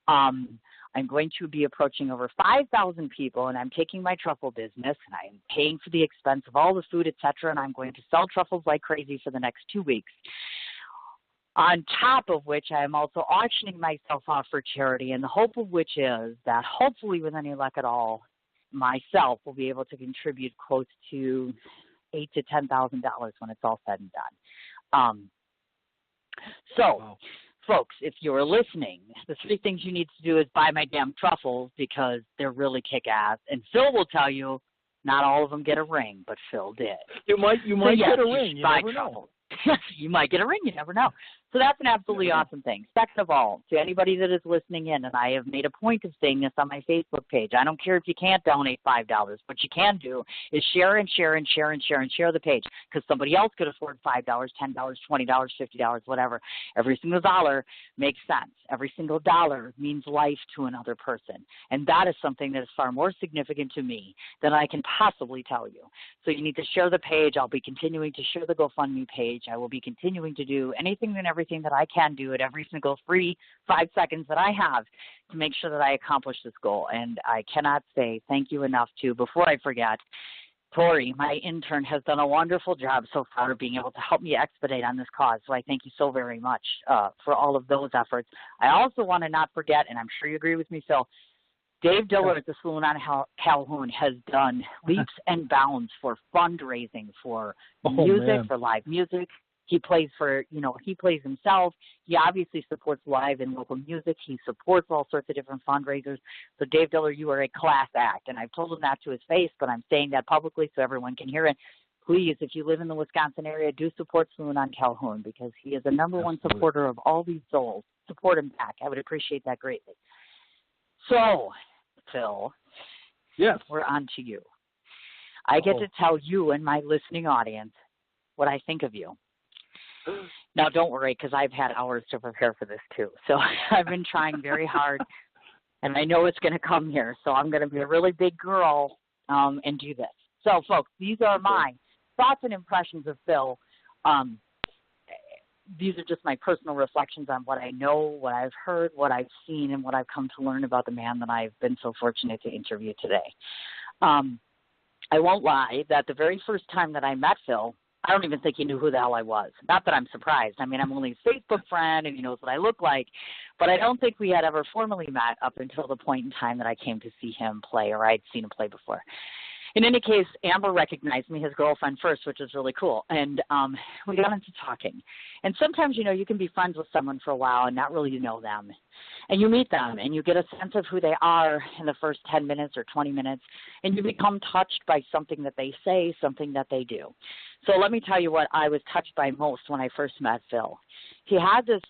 I'm going to be approaching over 5,000 people, and I'm taking my truffle business, and I am paying for the expense of all the food, et cetera, and I'm going to sell truffles like crazy for the next 2 weeks. On top of which, I am also auctioning myself off for charity, and the hope of which is that hopefully with any luck at all, myself will be able to contribute close to $8,000 to $10,000 when it's all said and done. Wow. Folks, if you're listening, the 3 things you need to do is buy my damn truffles because they're really kick-ass. And Phil will tell you not all of them get a ring, but Phil did. You might get a ring. You never know. You might get a ring. You never know. So that's an absolutely awesome thing. Second of all, to anybody that is listening in, and I have made a point of saying this on my Facebook page, I don't care if you can't donate $5. What you can do is share and share and share and share and share the page because somebody else could afford $5, $10, $20, $50, whatever. Every single dollar makes sense. Every single dollar means life to another person. And that is something that is far more significant to me than I can possibly tell you. So you need to share the page. I'll be continuing to share the GoFundMe page. I will be continuing to do anything and everything that I can do at every single free 5 seconds that I have to make sure that I accomplish this goal. And I cannot say thank you enough to, before I forget, Tori, my intern, has done a wonderful job so far of being able to help me expedite on this cause. So I thank you so very much for all of those efforts. I also want to not forget, and I'm sure you agree with me, Phil, Dave Diller at the Saloon on Calhoun has done leaps and bounds for fundraising, for music, for live music. He plays he plays himself. He obviously supports live and local music. He supports all sorts of different fundraisers. So Dave Diller, you are a class act. And I've told him that to his face, but I'm saying that publicly so everyone can hear it. Please, if you live in the Wisconsin area, do support Saloon on Calhoun because he is the number one supporter of all these souls. Support him back. I would appreciate that greatly. So, Phil, yes, we're on to you. I get to tell you and my listening audience what I think of you. Now, don't worry, because I've had hours to prepare for this, too. So I've been trying very hard, and I know it's going to come here. So I'm going to be a really big girl and do this. So, folks, these are my thoughts and impressions of Phil. These are just my personal reflections on what I know, what I've heard, what I've seen, and what I've come to learn about the man that I've been so fortunate to interview today. I won't lie that the very first time that I met Phil, I don't even think he knew who the hell I was. Not that I'm surprised. I mean, I'm only his Facebook friend, and he knows what I look like. But I don't think we had ever formally met up until the point in time that I came to see him play, or I'd seen him play before. In any case, Amber recognized me, his girlfriend, first, which was really cool. And we got into talking. And sometimes, you can be friends with someone for a while and not really know them. And you meet them, and you get a sense of who they are in the first 10 minutes or 20 minutes, and you become touched by something that they say, something that they do. So let me tell you what I was touched by most when I first met Phil. He had this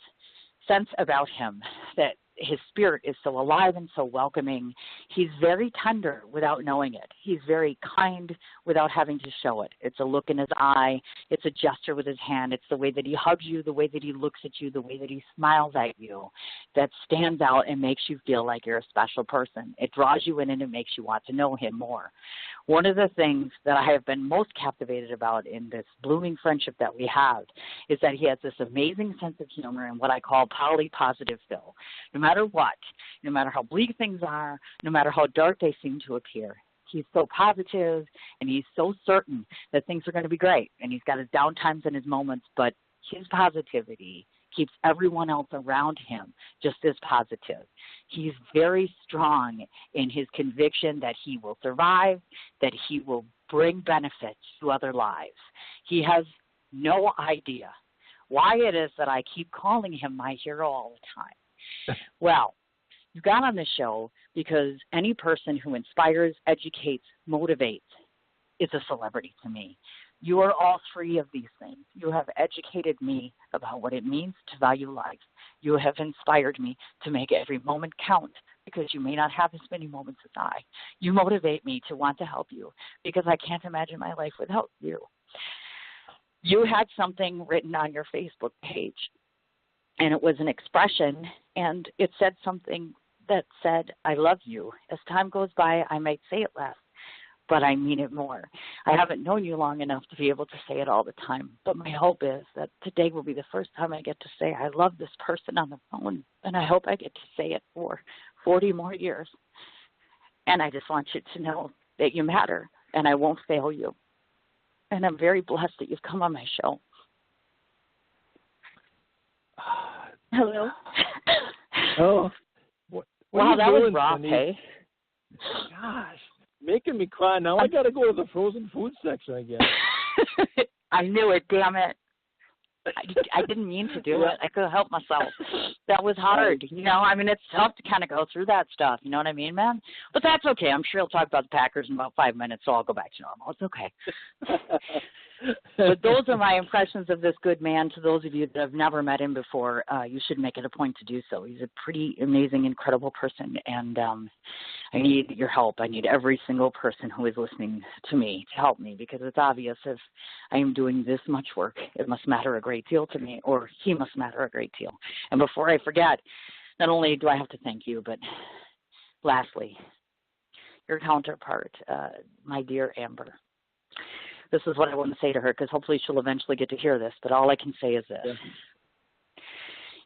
sense about him that his spirit is so alive and so welcoming. He's very tender without knowing it. He's very kind without having to show it. It's a look in his eye. It's a gesture with his hand. It's the way that he hugs you, the way that he looks at you, the way that he smiles at you that stands out and makes you feel like you're a special person. It draws you in and it makes you want to know him more. One of the things that I have been most captivated about in this blooming friendship that we have is that he has this amazing sense of humor and what I call poly-positive Phil. No matter what, no matter how bleak things are, no matter how dark they seem to appear, he's so positive and he's so certain that things are going to be great. And he's got his down times and his moments, but his positivity keeps everyone else around him just as positive. He's very strong in his conviction that he will survive, that he will bring benefits to other lives. He has no idea why it is that I keep calling him my hero all the time. Well, you got on the show because any person who inspires, educates, motivates is a celebrity to me. You are all three of these things. You have educated me about what it means to value life. You have inspired me to make every moment count because you may not have as many moments as I. You motivate me to want to help you because I can't imagine my life without you. You had something written on your Facebook page, and it was an expression, and it said something that said, I love you. As time goes by, I might say it less, but I mean it more. I haven't known you long enough to be able to say it all the time, but my hope is that today will be the first time I get to say I love this person on the phone, and I hope I get to say it for 40 more years. And I just want you to know that you matter, and I won't fail you. And I'm very blessed that you've come on my show. Hello? Oh. Wow, that was rough, hey? Gosh, making me cry. Now I got to go to the frozen food section again. I knew it, damn it. I didn't mean to do it. I couldn't help myself. That was hard. I mean, it's tough to kind of go through that stuff. You know what I mean, man? But that's okay. I'm sure he'll talk about the Packers in about 5 minutes, so I'll go back to normal. It's okay. But those are my impressions of this good man. To those of you that have never met him before, you should make it a point to do so. He's a pretty amazing, incredible person, and I need your help. I need every single person who is listening to me to help me, because it's obvious if I am doing this much work, it must matter a great deal to me, or he must matter a great deal. And before I forget, not only do I have to thank you, but lastly, your counterpart, my dear Amber. This is what I want to say to her, because hopefully she'll eventually get to hear this, but all I can say is this. Yeah.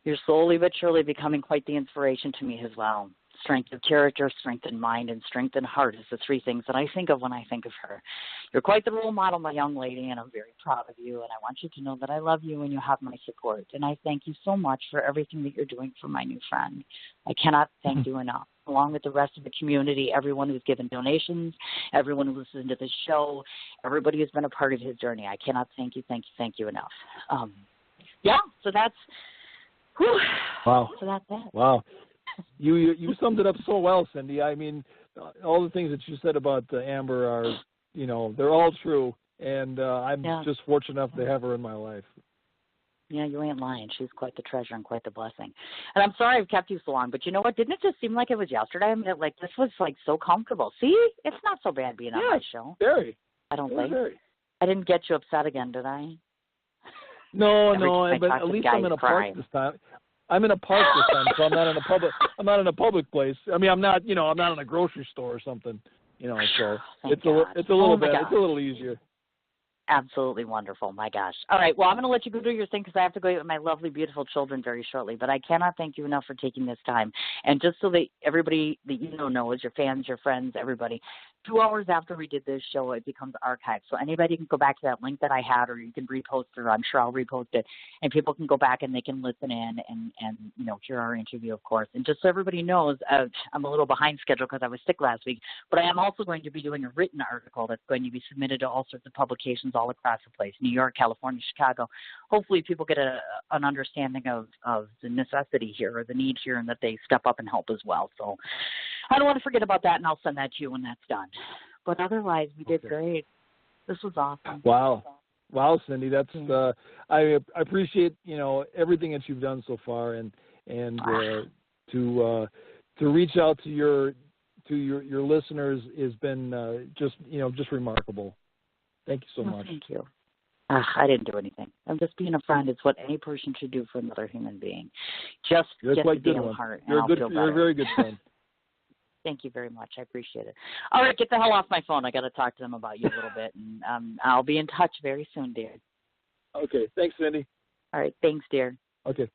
You're slowly but surely becoming quite the inspiration to me as well. Strength of character, strength in mind, and strength in heart is the three things that I think of when I think of her. You're quite the role model, my young lady, and I'm very proud of you, and I want you to know that I love you and you have my support. And I thank you so much for everything that you're doing for my new friend. I cannot thank you enough, along with the rest of the community, everyone who's given donations, everyone who listened to this show, everybody who's been a part of his journey. I cannot thank you enough. So that's, whew. Wow. So that's it. Wow. You summed it up so well, Cindy. I mean, all the things that you said about Amber are, they're all true, and I'm just fortunate enough to have her in my life. Yeah, you ain't lying. She's quite the treasure and quite the blessing. And I'm sorry I've kept you so long, but you know what? Didn't it just seem like it was yesterday? I mean, this was so comfortable. See, it's not so bad being on my show. Very. I don't think. Very. I didn't get you upset again, did I? No, but at least I'm in a park this time. I'm in a park this time, so I'm not in a public place. I mean, I'm not in a grocery store or something. So it's a little easier. Absolutely wonderful. My gosh. All right. Well, I'm going to let you go do your thing because I have to go eat with my lovely, beautiful children very shortly. But I cannot thank you enough for taking this time. And just so that everybody that knows, your fans, your friends, everybody, 2 hours after we did this show, it becomes archived. So anybody can go back to that link that I had, or you can repost it, or I'm sure I'll repost it, and people can go back and they can listen in and hear our interview, of course. And just so everybody knows, I'm a little behind schedule because I was sick last week, but I am also going to be doing a written article that's going to be submitted to all sorts of publications all across the place, New York, California, Chicago. Hopefully people get an understanding of the necessity here, or the need here, and that they step up and help as well. So I don't want to forget about that, and I'll send that to you when that's done. But otherwise, we did great. This was awesome. Wow, Cindy, that's I appreciate everything that you've done so far, and to reach out to your listeners has been just remarkable. Thank you so much. Thank you. I didn't do anything. I'm just being a friend. It's what any person should do for another human being. Just get the damn heart, and I'll feel better. You're a very good friend. Thank you very much. I appreciate it. All right, get the hell off my phone. I got to talk to them about you a little bit, and I'll be in touch very soon, dear. Okay. Thanks, Cindy. All right. Thanks, dear. Okay.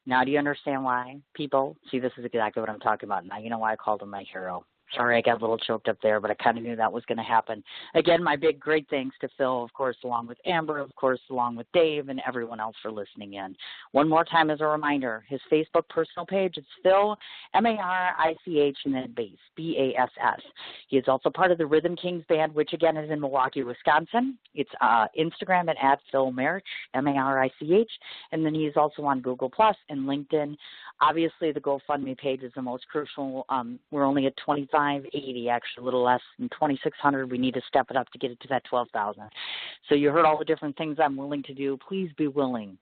Now, do you understand why people see? This is exactly what I'm talking about. Now, you know why I called him my hero. Sorry, I got a little choked up there, but I kind of knew that was going to happen. Again, my big great thanks to Phil, of course, along with Amber, of course, along with Dave, and everyone else for listening in. One more time as a reminder, his Facebook personal page, it's Phil, Marich, and then Bass, Bass. He is also part of the Rhythm Kings band, which, again, is in Milwaukee, Wisconsin. It's Instagram at Phil Marich, Marich, and then he's also on Google Plus and LinkedIn. Obviously, the GoFundMe page is the most crucial. We're only at $25.80, actually a little less than $2,600. We need to step it up to get it to that $12,000. So you heard all the different things I'm willing to do. Please be willing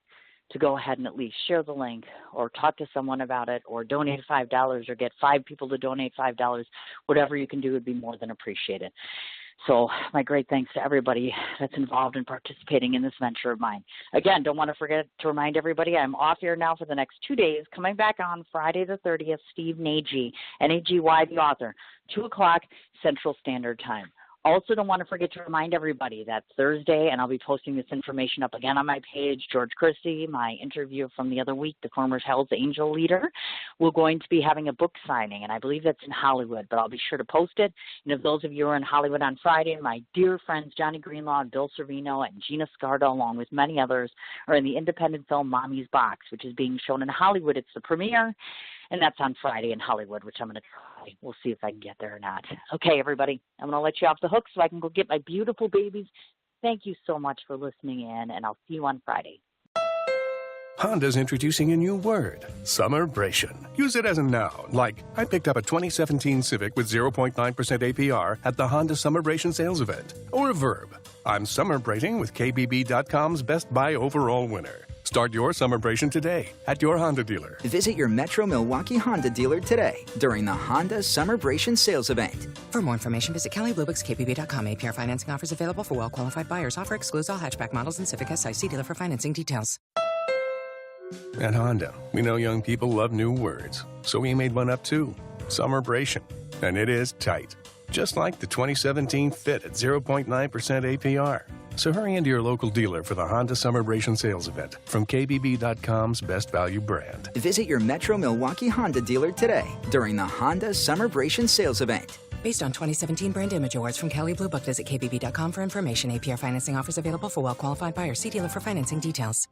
to go ahead and at least share the link, or talk to someone about it, or donate $5, or get 5 people to donate $5. Whatever you can do would be more than appreciated. So my great thanks to everybody that's involved in participating in this venture of mine. Again, don't want to forget to remind everybody, I'm off here now for the next 2 days. Coming back on Friday the 30th, Steve Nagy, N-A-G-Y, the author, 2 o'clock Central Standard Time. Also, don't want to forget to remind everybody that Thursday, and I'll be posting this information up again on my page, George Christie, my interview from the other week, the former Hell's Angel leader. We're going to be having a book signing, and I believe that's in Hollywood, but I'll be sure to post it. And if those of you are in Hollywood on Friday, my dear friends Johnny Greenlaw, Bill Servino, and Gina Scardo, along with many others, are in the independent film Mommy's Box, which is being shown in Hollywood. It's the premiere, and that's on Friday in Hollywood, which I'm going to try. We'll see if I can get there or not. Okay, everybody, I'm going to let you off the hook so I can go get my beautiful babies. Thank you so much for listening in, and I'll see you on Friday. Honda's introducing a new word, summerbration. Use it as a noun, like I picked up a 2017 Civic with 0.9% APR at the Honda Summerbration sales event. Or a verb, I'm summerbrating with KBB.com's Best Buy overall winner. Start your summerbration today at your Honda dealer. Visit your Metro Milwaukee Honda dealer today during the Honda Summerbration sales event. For more information, visit KellyBluebooksKBB.com. APR financing offers available for well-qualified buyers. Offer excludes all hatchback models and Civic SI. See dealer for financing details. At Honda, we know young people love new words, so we made one up too, summerbration. And it is tight, just like the 2017 Fit at 0.9% APR. So hurry into your local dealer for the Honda Summerbration sales event from KBB.com's Best Value brand. Visit your Metro Milwaukee Honda dealer today during the Honda Summerbration sales event. Based on 2017 Brand Image Awards from Kelley Blue Book, visit kbb.com for information. APR financing offers available for well-qualified buyers. See dealer for financing details.